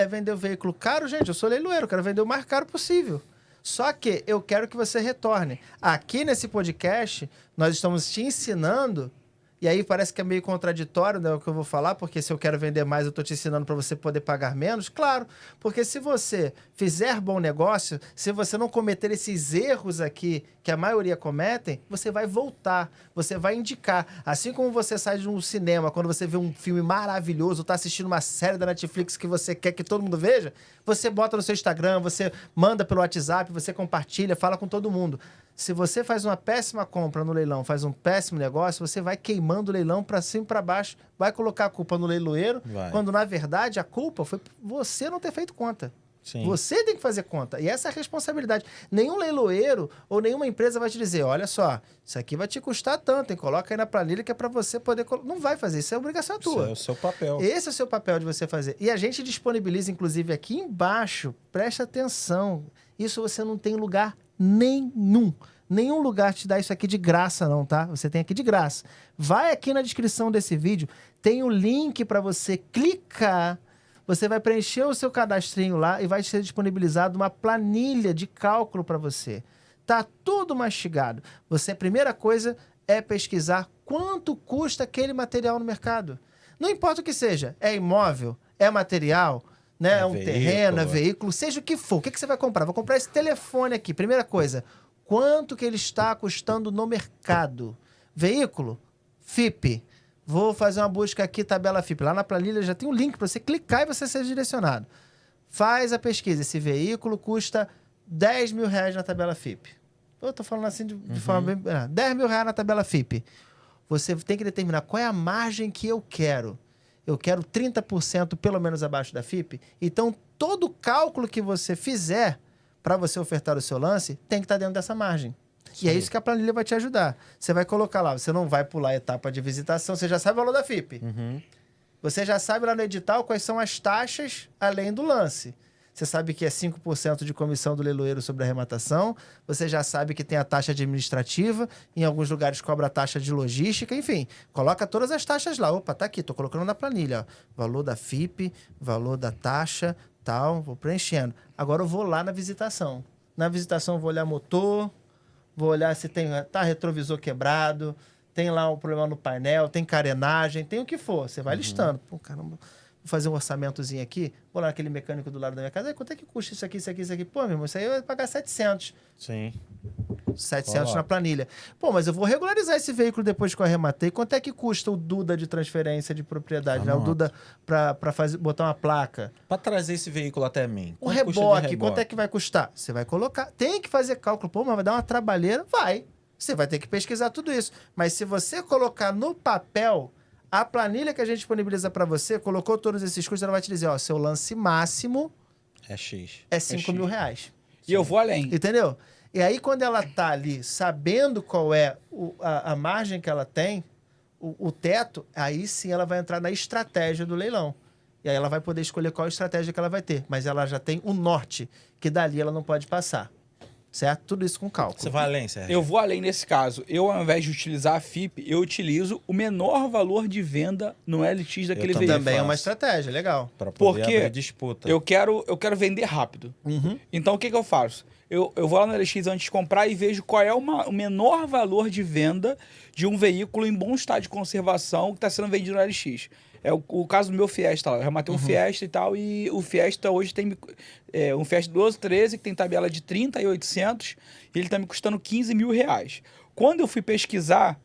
vender o veículo caro? Gente, eu sou leiloeiro, eu quero vender o mais caro possível. Só que eu quero que você retorne. Aqui nesse podcast, nós estamos te ensinando, e aí parece que é meio contraditório, né, o que eu vou falar, porque se eu quero vender mais, eu estou te ensinando para você poder pagar menos. Claro, porque se você fizer bom negócio, se você não cometer esses erros aqui que a maioria cometem, você vai voltar, você vai indicar. Assim como você sai de um cinema, quando você vê um filme maravilhoso, está assistindo uma série da Netflix que você quer que todo mundo veja, você bota no seu Instagram, você manda pelo WhatsApp, você compartilha, fala com todo mundo. Se você faz uma péssima compra no leilão, faz um péssimo negócio, você vai queimando o leilão para cima e para baixo, vai colocar a culpa no leiloeiro, Vai. quando na verdade a culpa foi você não ter feito conta. Sim. Você tem que fazer conta. E essa é a responsabilidade. Nenhum leiloeiro ou nenhuma empresa vai te dizer, olha só, isso aqui vai te custar tanto, hein? Coloca aí na planilha que é para você poder... Não vai fazer, isso é obrigação tua. Isso é o seu papel. Esse é o seu papel de você fazer. E a gente disponibiliza, inclusive, aqui embaixo, preste atenção, isso você não tem lugar nenhum. Nenhum lugar te dá isso aqui de graça, não, tá? Você tem aqui de graça. Vai aqui na descrição desse vídeo, tem o link para você clicar. Você vai preencher o seu cadastrinho lá e vai ser disponibilizado uma planilha de cálculo para você. Tá tudo mastigado. Você, a primeira coisa é pesquisar quanto custa aquele material no mercado. Não importa o que seja, é imóvel, é material, né? É um veículo, terreno, é veículo, seja o que for. O que você vai comprar? Vou comprar esse telefone aqui. Primeira coisa, quanto que ele está custando no mercado? Veículo? FIP. Vou fazer uma busca aqui, tabela FIP. Lá na planilha já tem um link para você clicar e você ser direcionado. Faz a pesquisa. Esse veículo custa 10 mil reais na tabela FIP. Eu tô falando assim de forma bem... 10 mil reais na tabela FIP. Você tem que determinar qual é a margem que eu quero. Eu quero 30% pelo menos abaixo da FIP. Então, todo cálculo que você fizer para você ofertar o seu lance tem que estar dentro dessa margem. E é isso que a planilha vai te ajudar. Você vai colocar lá, você não vai pular a etapa de visitação, você já sabe o valor da FIP. Você já sabe lá no edital quais são as taxas além do lance. Você sabe que é 5% de comissão do leiloeiro sobre a arrematação. Você já sabe que tem a taxa administrativa. Em alguns lugares cobra a taxa de logística. Enfim, coloca todas as taxas lá. Opa, tá aqui, tô colocando na planilha. Ó. Valor da FIP, valor da taxa, tal. Vou preenchendo. Agora eu vou lá na visitação. Na visitação eu vou olhar motor, vou olhar se tá retrovisor quebrado, tem lá um problema no painel, tem carenagem, tem o que for. Você vai listando. Pô, caramba... Vou fazer um orçamentozinho aqui, vou lá naquele mecânico do lado da minha casa, quanto é que custa isso aqui, isso aqui, isso aqui? Pô, meu irmão, isso aí vai pagar 700. Sim. 700 Coloca. na planilha. Pô, mas eu vou regularizar esse veículo depois que eu arrematei. Quanto é que custa o Duda de transferência de propriedade, né? O Anota. Duda para botar uma placa. Para trazer esse veículo até mim. O quanto custa de reboque, quanto é que vai custar? Você vai colocar. Tem que fazer cálculo. Pô, mas vai dar uma trabalheira? Vai. Você vai ter que pesquisar tudo isso. Mas se você colocar no papel, a planilha que a gente disponibiliza para você, colocou todos esses custos, ela vai te dizer, ó, seu lance máximo É X. é 5 mil reais. E eu vou além. Entendeu? E aí, quando ela tá ali sabendo qual é a margem que ela tem, o teto, aí sim ela vai entrar na estratégia do leilão. E aí ela vai poder escolher qual estratégia que ela vai ter. Mas ela já tem o norte, que dali ela não pode passar. Certo? Tudo isso com cálculo. Você vai além, Sérgio? Eu vou além nesse caso. Eu, ao invés de utilizar a FIP, eu utilizo o menor valor de venda no LX daquele também. veículo. Também é uma faço. estratégia, legal. Para poder Porque abrir disputa. Eu quero vender rápido. Uhum. Então, o que eu faço? Eu vou lá no LX antes de comprar e vejo qual é o menor valor de venda de um veículo em bom estado de conservação que está sendo vendido no LX. É o caso do meu Fiesta lá. Eu rematei um Fiesta e tal, e o Fiesta hoje tem um Fiesta 12, 13, que tem tabela de 30.800, e ele está me custando 15 mil reais. Quando eu fui pesquisar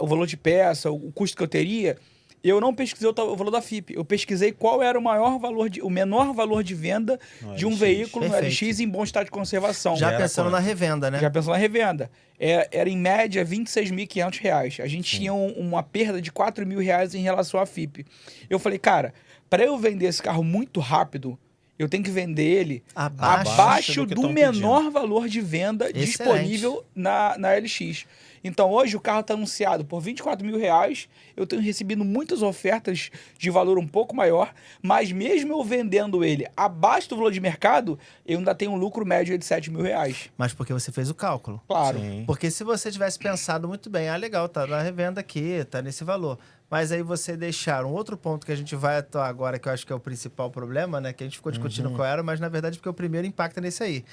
o valor de peça, o custo que eu teria, eu não pesquisei o valor da FIP. Eu pesquisei qual era o menor valor de venda No de um LX. veículo no Perfeito. LX em bom estado de conservação. Já era pensando quanto? na revenda, né? Já pensou na revenda. Era em média R$ 26.500. A gente tinha uma perda de R$ 4.000 em relação à FIP. Eu falei, cara, para eu vender esse carro muito rápido, eu tenho que vender ele abaixo do que do tão menor valor de venda Excelente. disponível na LX. Então, hoje o carro está anunciado por R$ 24.000. Eu tenho recebido muitas ofertas de valor um pouco maior, mas mesmo eu vendendo ele abaixo do valor de mercado, eu ainda tenho um lucro médio de R$ 7.000. Mas porque você fez o cálculo. Claro. Sim. Porque se você tivesse pensado muito bem, legal, tá na revenda aqui, tá nesse valor. Mas aí você deixar um outro ponto que a gente vai atuar agora, que eu acho que é o principal problema, né? Que a gente ficou discutindo qual era, mas na verdade porque o primeiro impacta nesse aí.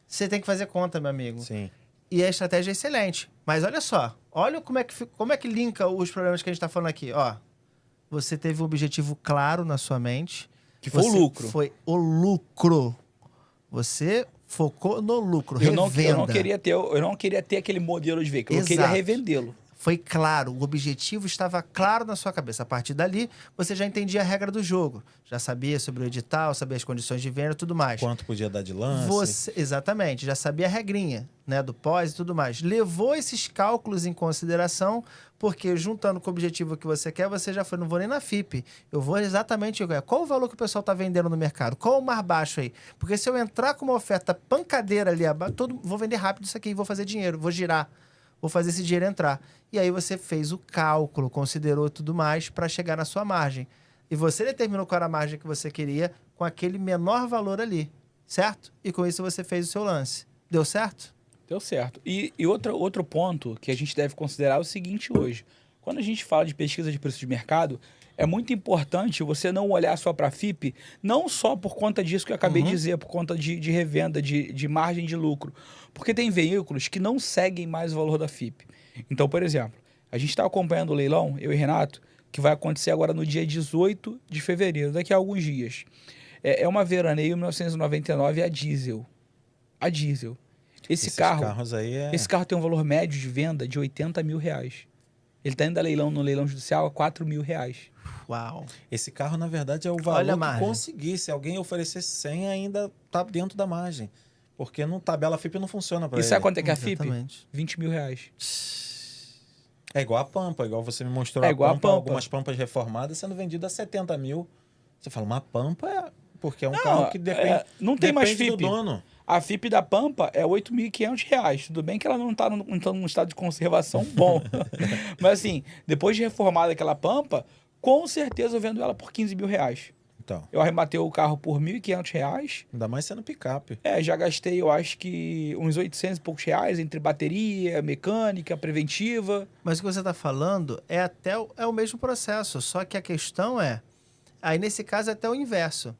Você tem que fazer conta, meu amigo. Sim. E a estratégia é excelente. Mas olha só, olha como é que linka os problemas que a gente está falando aqui. Ó, você teve um objetivo claro na sua mente. Que foi o Você lucro. Foi o lucro. Você focou no lucro. Eu não Revenda. queria ter aquele modelo de veículo, eu Exato. queria revendê-lo. Foi claro, o objetivo estava claro na sua cabeça. A partir dali, você já entendia a regra do jogo. Já sabia sobre o edital, sabia as condições de venda e tudo mais. Quanto podia dar de lance. Exatamente, já sabia a regrinha, né, do pós e tudo mais. Levou esses cálculos em consideração, porque juntando com o objetivo que você quer, você já foi, não vou nem na FIP, eu vou exatamente, qual o valor que o pessoal está vendendo no mercado? Qual o mais baixo aí? Porque se eu entrar com uma oferta pancadeira ali abaixo, vou vender rápido isso aqui, vou fazer dinheiro, vou girar, vou fazer esse dinheiro entrar. E aí você fez o cálculo, considerou tudo mais para chegar na sua margem. E você determinou qual era a margem que você queria com aquele menor valor ali, certo? E com isso você fez o seu lance. Deu certo? Deu certo. E outro ponto que a gente deve considerar é o seguinte hoje. Quando a gente fala de pesquisa de preço de mercado, é muito importante você não olhar só para a FIP, não só por conta disso que eu acabei de dizer, por conta de revenda, de margem de lucro. Porque tem veículos que não seguem mais o valor da FIP. Então, por exemplo, a gente está acompanhando o leilão, eu e Renato, que vai acontecer agora no dia 18 de fevereiro, daqui a alguns dias. É uma Veraneio 1999 a diesel. A diesel. Esses carros aí Esse carro tem um valor médio de venda de R$80 mil. Ele está indo no leilão judicial a R$4 mil. Uau. Esse carro, na verdade, é o Olha a valor que margem. conseguir. Se alguém oferecer 100, ainda tá dentro da margem. Porque no tabela FIP não funciona para E ele. sabe quanto é que é a FIP? Exatamente. R$20 mil. É igual a Pampa, igual você me mostrou É igual a Pampa. algumas Pampas reformadas sendo vendidas a 70 mil. Você fala, uma Pampa é... Porque é um carro que depende, não tem mais depende FIP. do dono. A FIP da Pampa é R$8.500. Tudo bem que ela não está num estado de conservação bom. Mas assim, depois de reformada aquela Pampa, com certeza eu vendo ela por R$15 mil. Então, Eu arrematei o carro por R$1.500. ainda mais sendo picape. Já gastei, eu acho que uns 800 e poucos reais entre bateria, mecânica, preventiva. Mas o que você está falando é o mesmo processo, só que a questão é, aí nesse caso é até o inverso.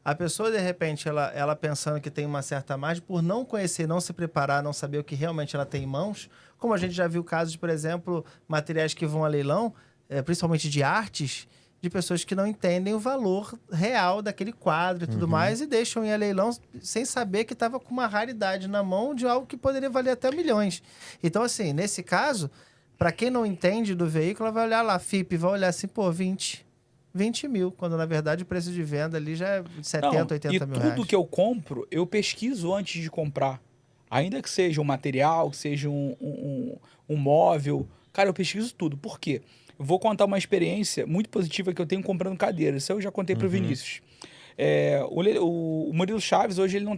A pessoa, de repente, ela pensando que tem uma certa margem, por não conhecer, não se preparar, não saber o que realmente ela tem em mãos, como a gente já viu casos de, por exemplo, materiais que vão a leilão, principalmente de artes, de pessoas que não entendem o valor real daquele quadro e tudo mais e deixam ir a leilão sem saber que estava com uma raridade na mão de algo que poderia valer até milhões. Então, assim, nesse caso, para quem não entende do veículo, ela vai olhar lá, FIP, vai olhar assim, pô, 20 mil, quando na verdade o preço de venda ali já é 70, 80 mil reais. E tudo que eu compro, eu pesquiso antes de comprar. Ainda que seja um material, que seja um móvel. Cara, eu pesquiso tudo. Por quê? Eu vou contar uma experiência muito positiva que eu tenho comprando cadeiras. Isso eu já contei pro Vinícius. O Murilo Chaves, hoje ele não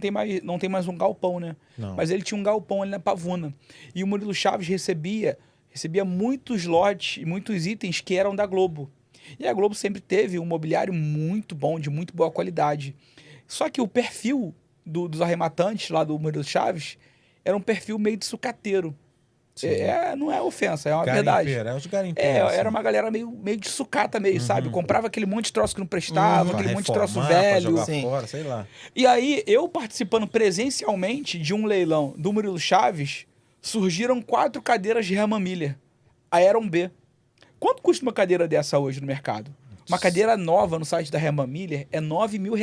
tem mais um galpão, né? Não. Mas ele tinha um galpão ali na Pavuna. E o Murilo Chaves recebia muitos lotes, muitos itens que eram da Globo. E a Globo sempre teve um mobiliário muito bom, de muito boa qualidade. Só que o perfil dos arrematantes lá do Murilo Chaves era um perfil meio de sucateiro. Não é ofensa, é uma verdade. É os garimpeiros. Era uma galera meio de sucata mesmo, sabe? Comprava aquele monte de troço que não prestava, aquele monte de troço velho. Pra jogar fora, sei lá. E aí, eu participando presencialmente de um leilão do Murilo Chaves, surgiram 4 cadeiras de Herman Miller. A Aeron B. Quanto custa uma cadeira dessa hoje no mercado? Uma cadeira nova no site da Herman Miller é R$9 mil.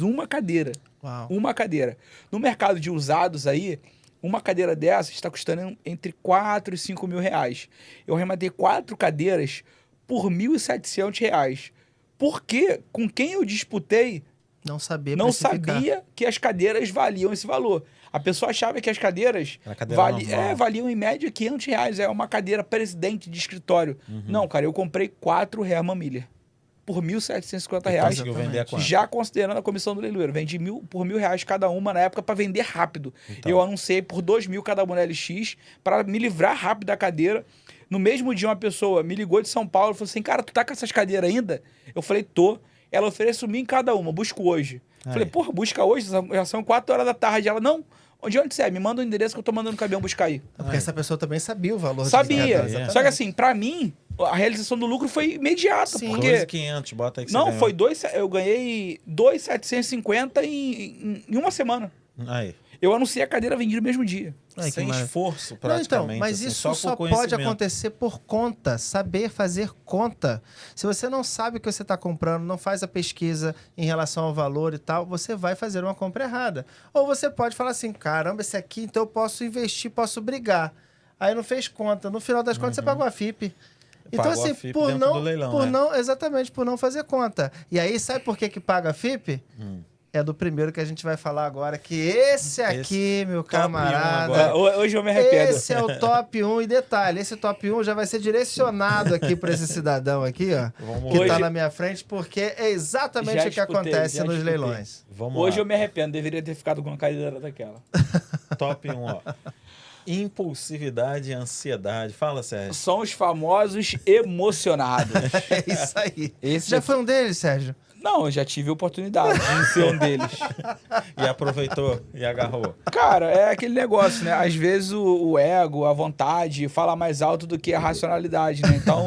Uma cadeira. Uau. Uma cadeira. No mercado de usados aí, uma cadeira dessa está custando entre 4 e 5 mil reais. Eu arrematei 4 cadeiras por R$1.700. Porque com quem eu disputei Não sabia não precificar. sabia que as cadeiras valiam esse valor. A pessoa achava que as cadeiras Cadeira valiam em média R$500. É uma cadeira presidente de escritório. Não, cara, eu comprei 4 Herman Miller por R$1.750. Conseguiu vender a quanto? Já considerando a comissão do leiloeiro. Vendi por R$1.000 cada uma na época para vender rápido. Então. Eu anunciei por R$2.000 cada uma na LX para me livrar rápido da cadeira. No mesmo dia, uma pessoa me ligou de São Paulo e falou assim: cara, tu tá com essas cadeiras ainda? Eu falei, tô. Ela oferece R$1.000 em cada uma, busco hoje. Aí. Falei, porra, busca hoje, já são 4 horas da tarde. Ela, não, de onde você é? Me manda o endereço que eu tô mandando o caminhão buscar aí. Porque essa pessoa também sabia o valor. Sabia. de Só que assim, pra mim, a realização do lucro foi imediata. Sim. Porque 2.500, bota aí que não, você foi eu ganhei 2.750 em uma semana. Aí. Eu anunciei a cadeira vendida no mesmo dia. Ai, que Sem maravilha. esforço, Não, praticamente. então, mas assim, isso só por pode conhecimento. acontecer por conta, saber fazer conta. Se você não sabe o que você está comprando, não faz a pesquisa em relação ao valor e tal, você vai fazer uma compra errada. Ou você pode falar assim, caramba, esse aqui, então eu posso investir, posso brigar. Aí não fez conta. No final das contas, você pagou a FIP. Então, Pagou a assim, FIP por dentro não, do leilão, por né? não, exatamente, por não fazer conta. E aí, sabe por que paga a FIP? É do primeiro que a gente vai falar agora, que esse aqui, meu top 1 camarada... agora. Hoje eu me arrependo. Esse é o top 1. E detalhe, esse top 1 já vai ser direcionado aqui para esse cidadão aqui, ó, que Hoje- tá na minha frente, porque é exatamente Já o que escutei, acontece já nos escutei. leilões. Vamos Hoje lá. eu me arrependo, deveria ter ficado com uma cadeira daquela. Top 1, ó. Impulsividade e ansiedade. Fala, Sérgio. São os famosos emocionados. É isso aí. Esse Já é- foi um deles, Sérgio? Não, eu já tive a oportunidade de ser um deles. E aproveitou e agarrou. Cara, é aquele negócio, né? Às vezes o ego, a vontade, fala mais alto do que a racionalidade, né? Então,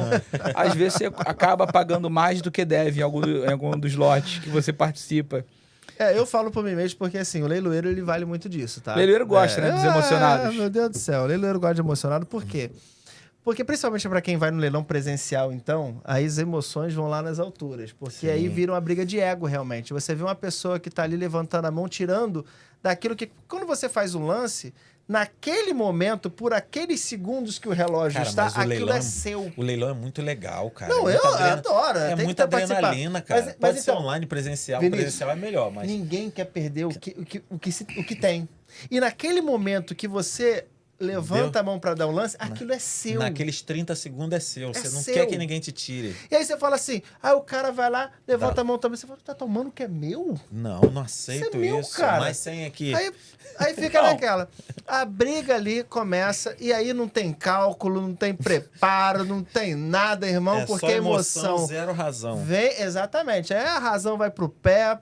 às vezes você acaba pagando mais do que deve em algum dos lotes que você participa. Eu falo por mim mesmo porque, assim, o leiloeiro, ele vale muito disso, tá? O leiloeiro gosta, né, dos emocionados. Meu Deus do céu, o leiloeiro gosta de emocionado. Por quê? Porque, principalmente para quem vai no leilão presencial, então, aí as emoções vão lá nas alturas. Porque aí vira uma briga de ego, realmente. Você vê uma pessoa que tá ali levantando a mão, tirando daquilo que... Quando você faz um lance, naquele momento, por aqueles segundos que o relógio Cara, está, mas o aquilo leilão é seu. O leilão é muito legal, cara. Não, É eu muita adoro. É tem que muita participar. adrenalina, cara. Mas Pode ser então, online, presencial. Vinícius, Presencial é melhor, mas... ninguém quer perder o que tem. E naquele momento que você levanta a mão para dar um lance, aquilo é seu. Naqueles 30 segundos é seu. Você não seu. quer que ninguém te tire. E aí você fala assim, o cara vai lá, levanta a mão também. Você fala, tá tomando o que é meu? Não aceito Isso é meu, isso. cara. Mais 100 aqui. Aí fica Não. naquela. A briga ali começa e aí não tem cálculo, não tem preparo, não tem nada, irmão, É porque só a emoção zero razão. vem, exatamente. Aí a razão vai pro pé,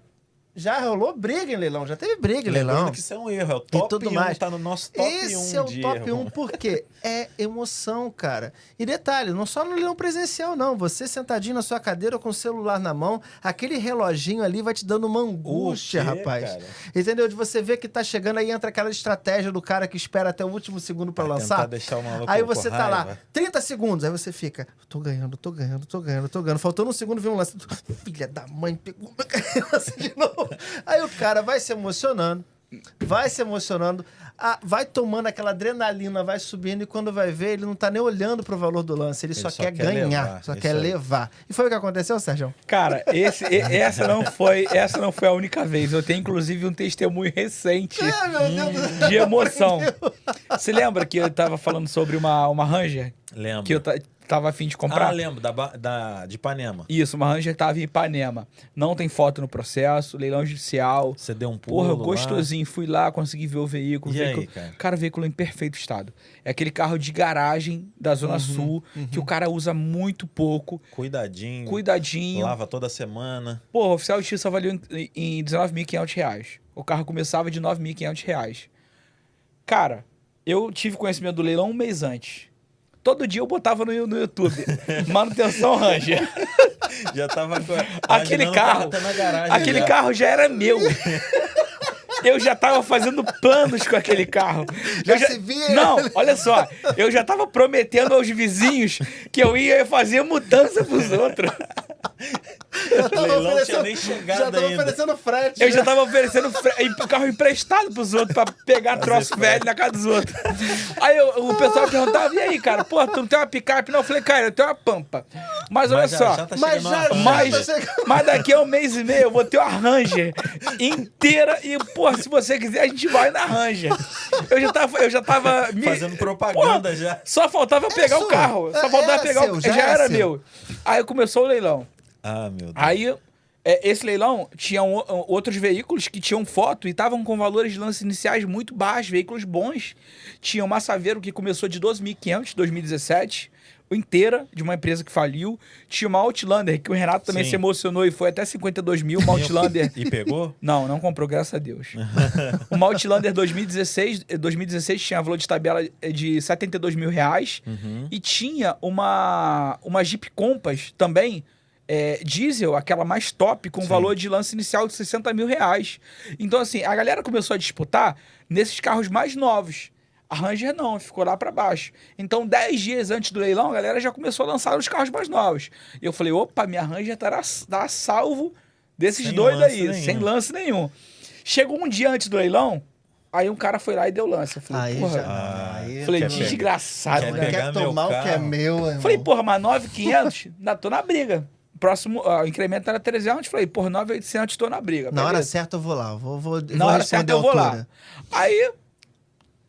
Já rolou briga em leilão, já teve briga em leilão. Lembrando que isso é um erro, é o top tudo 1, mais. tá no nosso top 1 Esse é o de top erro. 1 porque é emoção, cara. E detalhe, não só no leilão presencial, não. Você sentadinho na sua cadeira com o celular na mão, aquele reloginho ali vai te dando uma angústia, quê, rapaz. cara? Entendeu? De você ver que tá chegando, aí entra aquela estratégia do cara que espera até o último segundo pra Vai lançar. tentar deixar o maluco Aí com você tá lá, raiva. 30 segundos, aí você fica, tô ganhando. Faltando um segundo, vem um lance. Filha da mãe, pegou meu lance de novo. Aí o cara vai se emocionando, vai tomando aquela adrenalina, vai subindo, e quando vai ver, ele não tá nem olhando pro valor do lance, ele só quer ganhar, levar, só isso quer aí. levar. E foi o que aconteceu, Sérgio? Cara, essa não foi a única vez. Eu tenho, inclusive, um testemunho recente Meu Deus do céu. de emoção. Você lembra que eu tava falando sobre uma Ranger? Lembro. Que eu tava a fim de comprar? lembro, de Ipanema. Isso, uma Ranger tava em Ipanema. Não tem foto no processo, leilão judicial. Você deu um pulo Porra, lá. gostosinho. Fui lá, consegui ver o veículo. E veículo aí, cara? Cara, veículo em perfeito estado. É aquele carro de garagem da Zona Sul, que o cara usa muito pouco. Cuidadinho. Lava toda semana. Porra, o oficial de justiça avaliou em R$19.500. O carro começava de R$9.500. Cara, eu tive conhecimento do leilão um mês antes. Todo dia eu botava no YouTube. Manutenção Ranger. Já tava com Aquele carro, na garagem. aquele já. carro já era meu. Eu já tava fazendo planos com aquele carro. Se via? Não, olha só. Eu já tava prometendo aos vizinhos que eu ia fazer mudança pros outros. Já O leilão tinha nem chegado já tava ainda. oferecendo frete. Eu já tava oferecendo o carro emprestado pros outros pra pegar troço frete. velho na casa dos outros. Aí o pessoal perguntava, e aí, cara? Pô, tu não tem uma picape? Não, eu falei, cara, eu tenho uma Pampa. Mas olha só, Já tá Mas chegando já- uma mas, Ranger. tá chegando. mas daqui a um mês e meio eu vou ter uma Ranger inteira e, pô, se você quiser, a gente vai na Ranger. Eu já tava Fazendo propaganda Pô, já. Só faltava pegar sua. o carro. Só É, faltava era pegar seu, o já já era era seu. meu. Aí começou o leilão. Ah, meu Deus. Aí, esse leilão tinha outros veículos que tinham foto e estavam com valores de lance iniciais muito baixos, veículos bons. Tinha uma Saveiro que começou de 12.500, 2017, inteira, de uma empresa que faliu. Tinha uma Outlander, que o Renato também Sim. se emocionou e foi até 52 mil, uma Outlander. E pegou? Não comprou, graças a Deus. Uma Outlander 2016 tinha valor de tabela de R$72 mil. E tinha uma Jeep Compass também, diesel, aquela mais top, com Sim. valor de lance inicial de R$60 mil. Então, assim, a galera começou a disputar nesses carros mais novos. A Ranger não, ficou lá pra baixo. Então, 10 dias antes do leilão, a galera já começou a lançar os carros mais novos. E eu falei, opa, minha Ranger tá a salvo desses Sem dois lance aí, nenhum. sem lance nenhum. Chegou um dia antes do leilão, aí um cara foi lá e deu lance. Eu falei, Aí porra, já. Aí falei, quer pegar- desgraçado, quer né? pegar Quer meu tomar o que é carro. meu, irmão. Falei, porra, mas 9.500, ainda tô na briga. Próximo, o incremento era 300, falei, porra, 9.800, tô na briga. Na hora beleza. certa eu vou lá. Vou Na hora certa responder eu vou a lá. altura. Aí,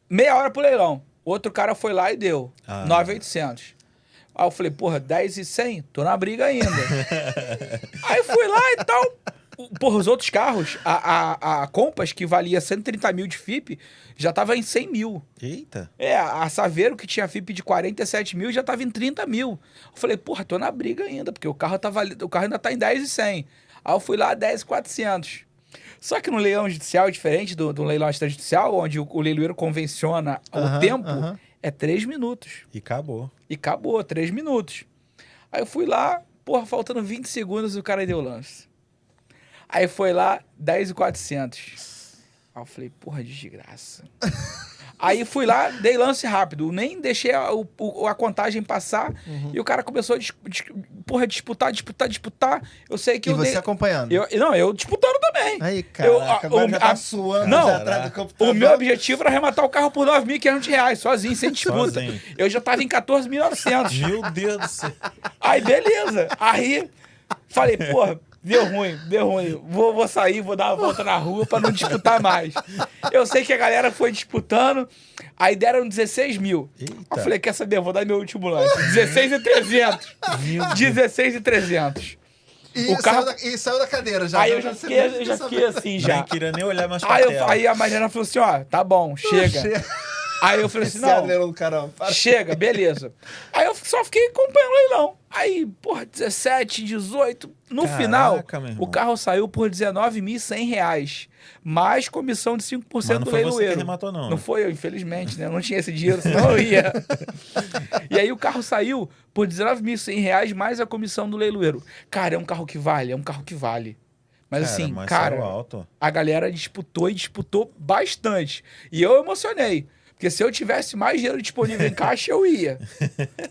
meia hora pro leilão. Outro cara foi lá e deu 9.800. Aí eu falei, porra, 10.100? Tô na briga ainda. Aí fui lá e tal. Porra, os outros carros, a Compass, que valia 130 mil de FIP, já tava em 100 mil. Eita. A Saveiro, que tinha FIP de 47 mil, já tava em 30 mil. Eu falei, porra, tô na briga ainda, porque o carro ainda tá em 10.100. Aí eu fui lá, 10.400. Só que no leilão judicial, diferente do leilão extrajudicial, onde o leiloeiro convenciona o tempo, é 3 minutos. E acabou. E acabou, 3 minutos. Aí eu fui lá, porra, faltando 20 segundos, o cara deu lance. Aí foi lá, 10.400. Aí eu falei, porra, desgraça. Aí fui lá, dei lance rápido. Nem deixei a contagem passar. E o cara começou a disputar. Eu sei que E eu você dei... acompanhando. Eu disputando também. Aí, cara, agora já tá suando Não, já atrás do computador. o meu objetivo era arrematar o carro por R$9.500, sozinho, sem disputa. Sozinho. Eu já tava em 14.900. Meu Deus do céu. Aí, beleza. Aí, falei, porra, deu ruim. Vou sair, vou dar uma volta na rua pra não disputar mais. Eu sei que a galera foi disputando, aí deram 16 mil. Eita. Eu falei, quer saber, eu vou dar meu último lance. 16.300. 16.300. E, o carro- saiu da cadeira já. Aí eu já fiquei assim, já. Nem queria nem olhar mais pra Aí, tela. aí a Mariana falou assim, ó, tá bom, chega. Aí eu falei assim, Viciado não, leilão do caramba. chega, beleza. Aí eu só fiquei acompanhando o leilão. Aí, porra, 17, 18. No Caraca, final, meu irmão. o carro saiu por R$19.100. Mais comissão de 5% Mas do não foi você que leiloeiro. arrematou, não. Não foi eu, infelizmente, né? Eu não tinha esse dinheiro, senão eu ia. E aí o carro saiu por R$19.100 mais a comissão do leiloeiro. Cara, é um carro que vale, é um carro que vale. Mas assim, mas cara, saiu alto. a galera disputou e disputou bastante. E eu emocionei. Porque se eu tivesse mais dinheiro disponível em caixa, eu ia.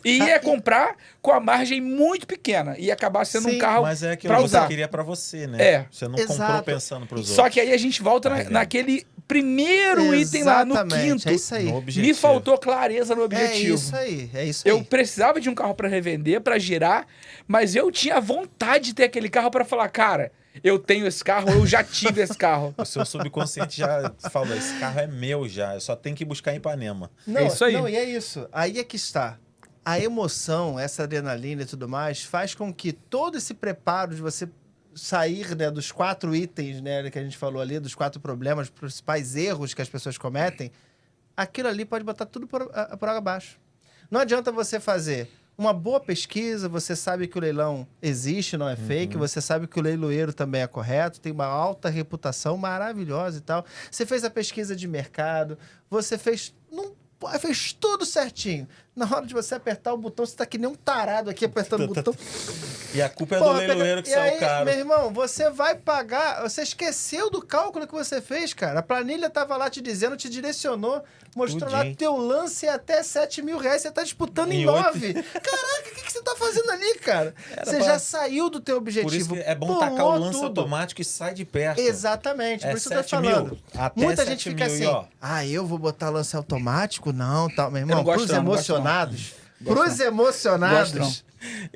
E ia comprar com a margem muito pequena. Ia acabar sendo Sim, um carro Mas é aquilo pra que você usar. queria pra você, né? É. Você não Exato. comprou pensando pros Só outros. que aí a gente volta Carregando. naquele primeiro item lá no Exatamente, quinto. é isso aí. No objetivo. Me faltou clareza no objetivo. É isso aí, é isso aí. Eu precisava de um carro para revender, para girar, mas eu tinha vontade de ter aquele carro para falar, cara, eu tenho esse carro, eu já tive esse carro. O seu subconsciente já falou, esse carro é meu já, eu só tenho que buscar em Ipanema. Não, É isso aí. Não, e é isso. Aí é que está. A emoção, essa adrenalina e tudo mais, faz com que todo esse preparo de você sair, né, dos 4 itens, né, que a gente falou ali, dos 4 problemas, principais erros que as pessoas cometem, aquilo ali pode botar tudo por água abaixo. Não adianta você fazer uma boa pesquisa, você sabe que o leilão existe, não é fake, você sabe que o leiloeiro também é correto, tem uma alta reputação maravilhosa e tal. Você fez a pesquisa de mercado, você fez tudo certinho. Na hora de você apertar o botão, você tá que nem um tarado aqui apertando o botão. E a culpa é Porra, do leiloeiro que e saiu aí, caro. meu irmão, você vai pagar... Você esqueceu do cálculo que você fez, cara. A planilha tava lá te dizendo, te direcionou, mostrou lá Tudinho. teu lance é até R$7.000. Você tá disputando em Em 9. Caraca, o que você tá fazendo ali, cara? Você pra- já saiu do teu Por isso objetivo. que é bom pulou tacar o lance tudo. automático e sai de perto. Exatamente, É por isso que eu tô 7 mil, falando. até Muita 7 gente fica mil, assim, e ó. eu vou botar lance automático? Não, tal. Meu irmão, não gosto pros não, não gosto não. emocionados... Gosto Pros não. emocionados... Gosto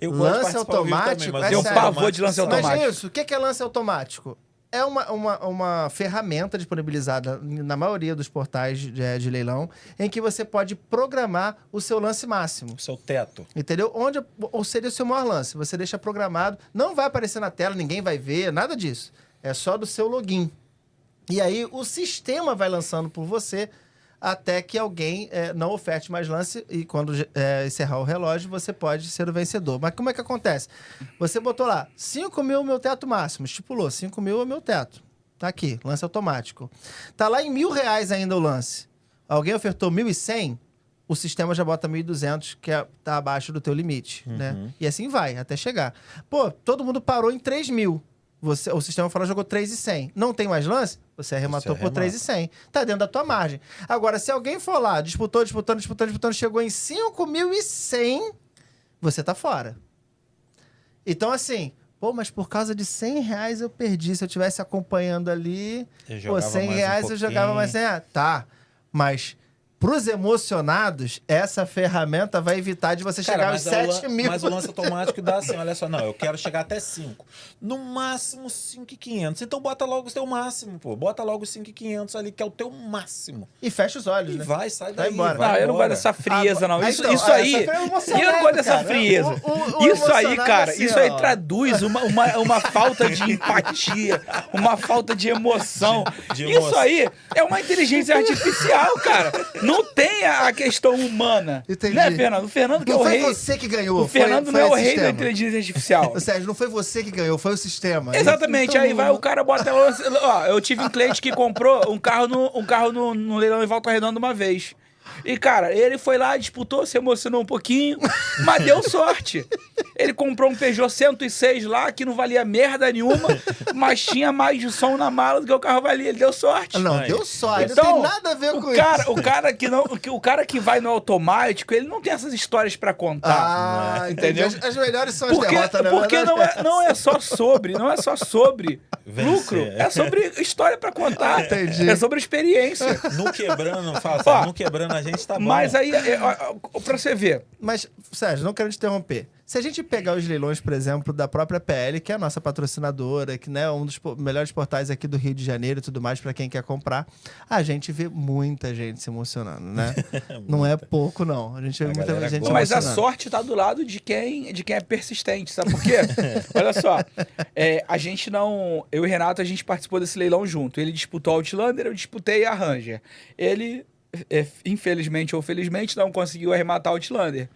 Eu gosto de Lance participar ao vivo automático, também, mas é Tem um sério. pavor de lance sai. automático. Mas isso, o que é lance automático? É uma ferramenta disponibilizada na maioria dos portais de leilão, em que você pode programar o seu lance máximo. O seu teto. Entendeu? Ou seria o seu maior lance. Você deixa programado, não vai aparecer na tela, ninguém vai ver, nada disso. É só do seu login. E aí o sistema vai lançando por você até que alguém não oferte mais lance e quando encerrar o relógio, você pode ser o vencedor. Mas como é que acontece? Você botou lá, 5 mil meu teto máximo, estipulou, 5 mil é meu teto. Tá aqui, lance automático. Tá lá em R$1.000 ainda o lance. Alguém ofertou 1.100, o sistema já bota 1.200, que tá abaixo do teu limite, né? E assim vai, até chegar. Pô, todo mundo parou em 3.000. O sistema falou, jogou 3.100. Não tem mais lance? Você arrematou por 3.100. Tá dentro da tua margem. Agora, se alguém for lá, disputando, chegou em 5.100, você tá fora. Então, assim, pô, mas por causa de R$100 eu perdi. Se eu estivesse acompanhando ali, Eu pô, jogava R$100 mais um eu jogava mais pouquinho. R$100. Tá, mas... Pros emocionados, essa ferramenta vai evitar de você chegar aos 7 mil. Mas o lance automático dá assim, olha só, não, eu quero chegar até 5. No máximo 5.500. Então bota logo o teu máximo, pô. Bota logo os 5.500 ali, que é o teu máximo. E fecha os olhos, E né? vai, sai Vai daí. embora. vai Não, eu não embora. gosto dessa frieza, não. Isso, então, isso aí. essa foi emocionado, Eu não gosto dessa cara. frieza. O Isso aí, emocionado cara, assim, isso aí ó. traduz uma falta de empatia, uma falta de emoção. De Isso emoção. aí é uma inteligência artificial, cara. Não tem a questão humana. Entendi. Né, Fernando? O Fernando que é Não o foi rei. você que ganhou. O Fernando não é o rei da inteligência artificial. Ô, Sérgio, não foi você que ganhou, foi o sistema. Exatamente, Então, aí vai o cara bota... Ó, eu tive um cliente que comprou um carro no leilão em Volta Redonda uma vez. E, cara, ele foi lá, disputou, se emocionou um pouquinho, mas deu sorte. Ele comprou um Peugeot 106 lá, que não valia merda nenhuma, mas tinha mais de som na mala do que o carro valia. Ele deu sorte. Não, Aí. deu só. Então, Não tem nada a ver com isso. O cara que vai no automático, ele não tem essas histórias pra contar. Ah, Entendeu? As melhores são as Porque, derrotas, né? porque não é só sobre Vencer. lucro, é sobre história pra contar. Entendi. É sobre experiência. No quebrando, fala Ó, assim, no quebrando a gente tá bom. Mas aí, pra você ver, Mas, Sérgio, não quero te interromper. Se a gente pegar os leilões, por exemplo, da própria PL, que é a nossa patrocinadora, que né, é um dos melhores portais aqui do Rio de Janeiro e tudo mais, para quem quer comprar, a gente vê muita gente se emocionando, né? Não é pouco, não. A gente vê A muita galera gente se gosta. mas a emocionando. sorte tá do lado de quem é persistente, sabe por quê? Olha só, a gente não... Eu e Renato, a gente participou desse leilão junto. Ele disputou a Outlander, eu disputei a Ranger. Ele infelizmente ou felizmente, não conseguiu arrematar o Outlander.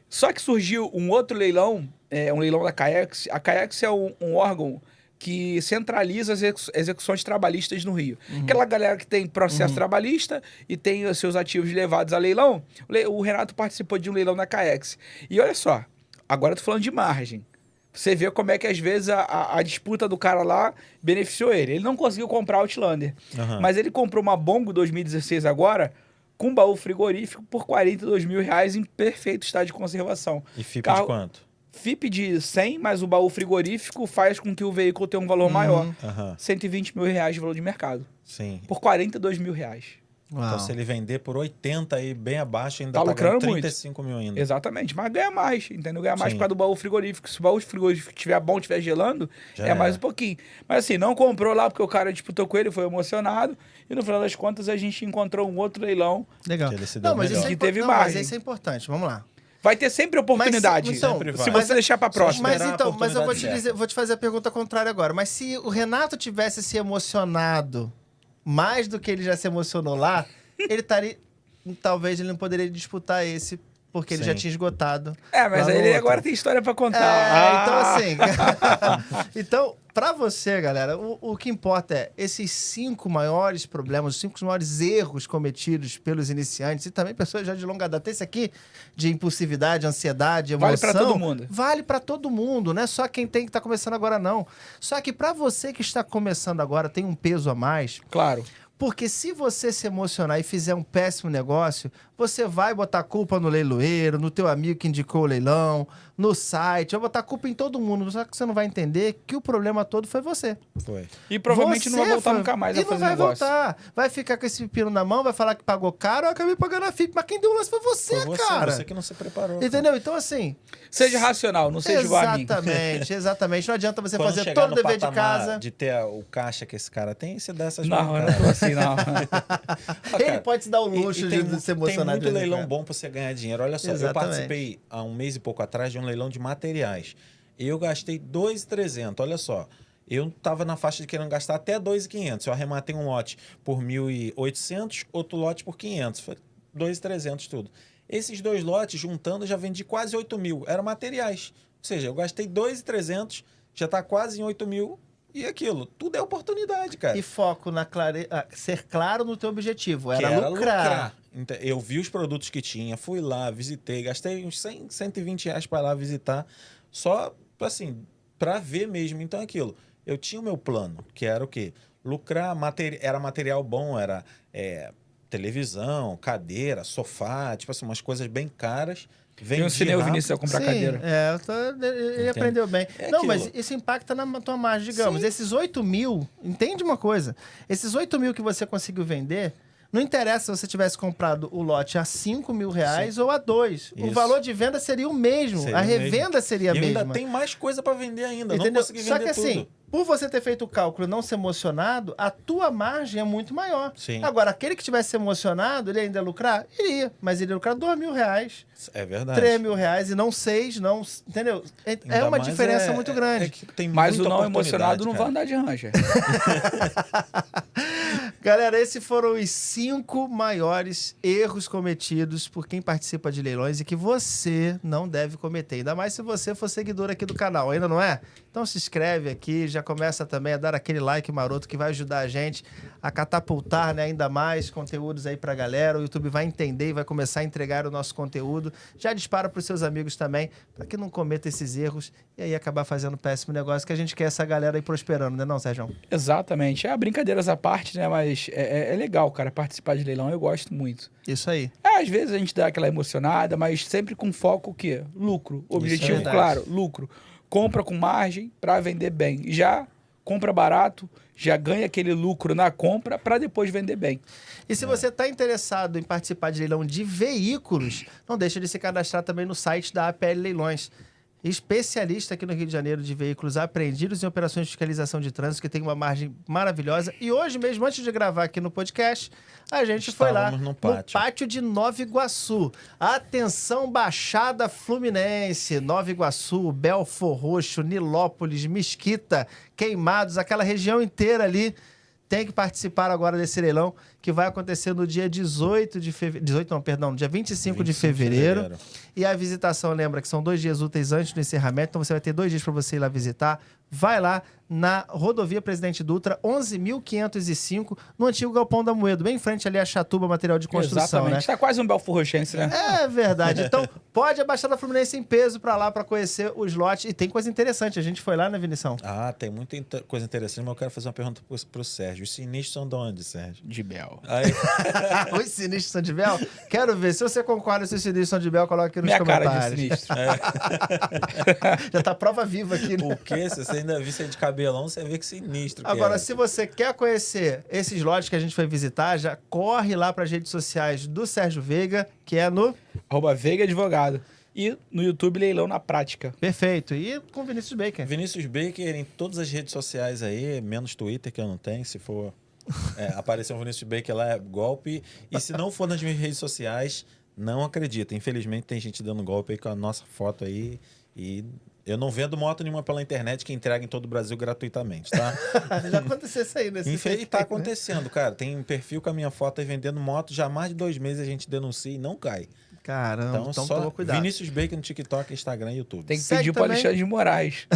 Só que surgiu um outro leilão, um leilão da Caex. A Caex é um órgão que centraliza as execuções trabalhistas no Rio. Aquela galera que tem processo trabalhista e tem os seus ativos levados a leilão. O Renato participou de um leilão da Caex. E olha só, agora eu tô falando de margem. Você vê como é que às vezes a disputa do cara lá beneficiou ele. Ele não conseguiu comprar o Outlander, mas ele comprou uma Bongo 2016 agora, com baú frigorífico por R$42 mil em perfeito estado de conservação. E FIP de quanto? FIP de 100, mas o baú frigorífico faz com que o veículo tenha um valor maior. R$120 mil de valor de mercado. Sim. Por R$42 mil. Então, se ele vender por 80 aí, bem abaixo, ainda Tá tá lucrando ganhando muito. 35 mil ainda. Exatamente, mas ganha mais, entendeu? Ganha mais Sim. por causa do baú frigorífico. Se o baú frigorífico estiver bom, estiver gelando, Já mais é. um pouquinho. Mas assim, não comprou lá porque o cara disputou com ele, foi emocionado. E no final das contas, a gente encontrou um outro leilão. Legal. Que ele se deu Não, mas melhor. isso é Que teve mas margem. isso é importante. Vamos lá. Vai ter sempre oportunidade. Mas, então, Sempre vai. se você deixar pra próxima. Mas esperar a então, mas eu vou te oportunidade dizer, vou te fazer a pergunta contrária agora. Mas se o Renato tivesse se emocionado mais do que ele já se emocionou lá, ele estaria. Talvez ele não poderia disputar esse, porque ele Sim. já tinha esgotado. Mas lá no ele outro. agora tem história pra contar. Então, assim. Então, pra você, galera, o que importa é esses 5 maiores problemas, os 5 maiores erros cometidos pelos iniciantes e também pessoas já de longa data. Esse aqui de impulsividade, ansiedade, emoção. Vale pra todo mundo. Vale pra todo mundo, não é só quem tem que estar começando agora, não. Só que pra você que está começando agora, tem um peso a mais. Claro. Porque se você se emocionar e fizer um péssimo negócio, você vai botar culpa no leiloeiro, no teu amigo que indicou o leilão, no site, vai botar culpa em todo mundo. Só que você não vai entender que o problema todo foi você. Foi. E provavelmente não vai voltar nunca mais a E não fazer vai negócio. voltar. Vai ficar com esse pepino na mão, vai falar que pagou caro, eu acabei pagando a FIP. Mas quem deu o lance foi você, Foi você, cara. você que não se preparou. Entendeu? Então, assim... Seja racional, não seja igual a mim. Exatamente, exatamente. Não adianta você Quando fazer chegar todo o no dever de patamar casa. de ter o caixa que esse cara tem, você dá essas Não, eu não bancadas. tô assim, não. Ele pode se dar o luxo E tem de se emocionar. Tem de muito vez em leilão quando. bom para você ganhar dinheiro. Olha só, eu Exatamente. participei há um mês e pouco atrás de um leilão de materiais. Eu gastei 2.300, olha só. Eu estava na faixa de querendo gastar até 2.500. Eu arrematei um lote por 1.800, outro lote por 500. Foi 2.300 tudo. Esses 2 lotes, juntando, eu já vendi quase 8 mil. Eram materiais. Ou seja, eu gastei 2.300, já está quase em 8 mil. E aquilo, tudo é oportunidade, cara. E foco na ser claro no teu objetivo. Que Era lucrar. Então, eu vi os produtos que tinha, fui lá, visitei, gastei uns 100, 120 reais para lá visitar, só assim, para ver mesmo. Então, aquilo, eu tinha o meu plano, que era o quê? Lucrar, era material bom, era televisão, cadeira, sofá, tipo assim, umas coisas bem caras. Eu ensinei o Vinícius a comprar Sim, cadeira. Ele Entendo. aprendeu bem. É Não, aquilo. mas isso impacta na tua margem, digamos. Sim. Esses 8 mil, entende uma coisa? Esses 8 mil que você conseguiu vender, não interessa se você tivesse comprado o lote a 5 mil reais ou a 2. O Isso. valor de venda seria o mesmo. Seria a o mesmo. revenda seria a E eu mesma. ainda tem mais coisa para vender ainda, Entendeu? não consegui Só vender que assim, tudo. por você ter feito o cálculo e não ser emocionado, a tua margem é muito maior. Sim. Agora, aquele que tivesse emocionado, ele ainda ia lucrar? Iria. Mas ele ia lucrar 2 mil reais, É verdade. 3 mil reais e não 6, não... Entendeu? É Ainda uma mais diferença muito grande. que tem Mas o muita não emocionado oportunidade, não cara. vai andar de rancha. Galera, esses foram os 5 maiores erros cometidos por quem participa de leilões e que você não deve cometer. Ainda mais se você for seguidor aqui do canal, ainda não é? Então se inscreve aqui, já começa também a dar aquele like maroto que vai ajudar a gente a catapultar, né, ainda mais conteúdos aí pra galera. O YouTube vai entender e vai começar a entregar o nosso conteúdo. Já dispara pros seus amigos também, para que não cometa esses erros e aí acabar fazendo péssimo negócio, que a gente quer essa galera aí prosperando, né não, Sérgio? Exatamente. Brincadeiras à parte, né? Mas é legal, cara, participar de leilão. Eu gosto muito. Isso aí. Às vezes a gente dá aquela emocionada, mas sempre com foco o quê? Lucro. Objetivo, verdade. claro, lucro. Compra com margem para vender bem. Já compra barato, já ganha aquele lucro na compra para depois vender bem. E se você está interessado em participar de leilão de veículos, não deixe de se cadastrar também no site da APL Leilões. Especialista aqui no Rio de Janeiro de veículos apreendidos em operações de fiscalização de trânsito, que tem uma margem maravilhosa. E hoje mesmo, antes de gravar aqui no podcast, a gente foi lá Estávamos no no pátio de Nova Iguaçu. Atenção, Baixada Fluminense, Nova Iguaçu, Belfor Roxo, Nilópolis, Mesquita, Queimados, aquela região inteira ali. Tem que participar agora desse leilão, que vai acontecer no dia 18 de fevereiro. 18 não, perdão, no dia 25 de fevereiro. E a visitação, lembra que são 2 dias úteis antes do encerramento, então você vai ter 2 dias para você ir lá visitar. Vai lá na rodovia Presidente Dutra, 11.505, no antigo Galpão da Moedo, bem em frente ali a Chatuba Material de Construção. Exatamente. Né? Está quase um Belfor Roxense, né? É verdade. Então, pode a Baixada Fluminense em peso para lá para conhecer os lotes. E tem coisa interessante. A gente foi lá, né, Vinição? Ah, tem muita coisa interessante, mas eu quero fazer uma pergunta pro Sérgio. Os sinistros são de onde, Sérgio? De Bel. Aí, Os sinistros são de Bel? Quero ver. Se você concorda se os sinistros são de Bel, coloca aqui nos Minha comentários. cara de sinistro. Já tá prova viva aqui, né? porque se você ainda visse de cabelão, você vê que sinistro. que Agora, é. se você quer conhecer esses lotes que a gente foi visitar, já corre lá para as redes sociais do Sérgio Veiga, que é no... @Veiga Advogado. E no YouTube, Leilão na Prática. Perfeito. E com Vinícius Baker. Vinícius Baker em todas as redes sociais aí, menos Twitter, que eu não tenho. Se for aparecer um Vinícius Baker lá, é golpe. E se não for nas minhas redes sociais, não acredita. Infelizmente, tem gente dando golpe aí com a nossa foto aí. E eu não vendo moto nenhuma pela internet que entrega em todo o Brasil gratuitamente, tá? Já aconteceu isso aí, né? E tá acontecendo, cara. Tem um perfil com a minha foto aí vendendo moto. Já há mais de 2 meses a gente denuncia e não cai. Caramba, então só toma cuidado. Vinícius Baker no TikTok, Instagram e YouTube. Tem que Segue pedir pro também. Alexandre de Moraes.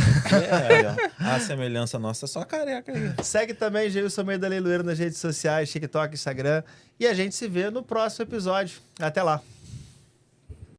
A semelhança nossa é só careca aí. Segue também Geilson Meio da Leiloeiro nas redes sociais, TikTok, Instagram. E a gente se vê no próximo episódio. Até lá.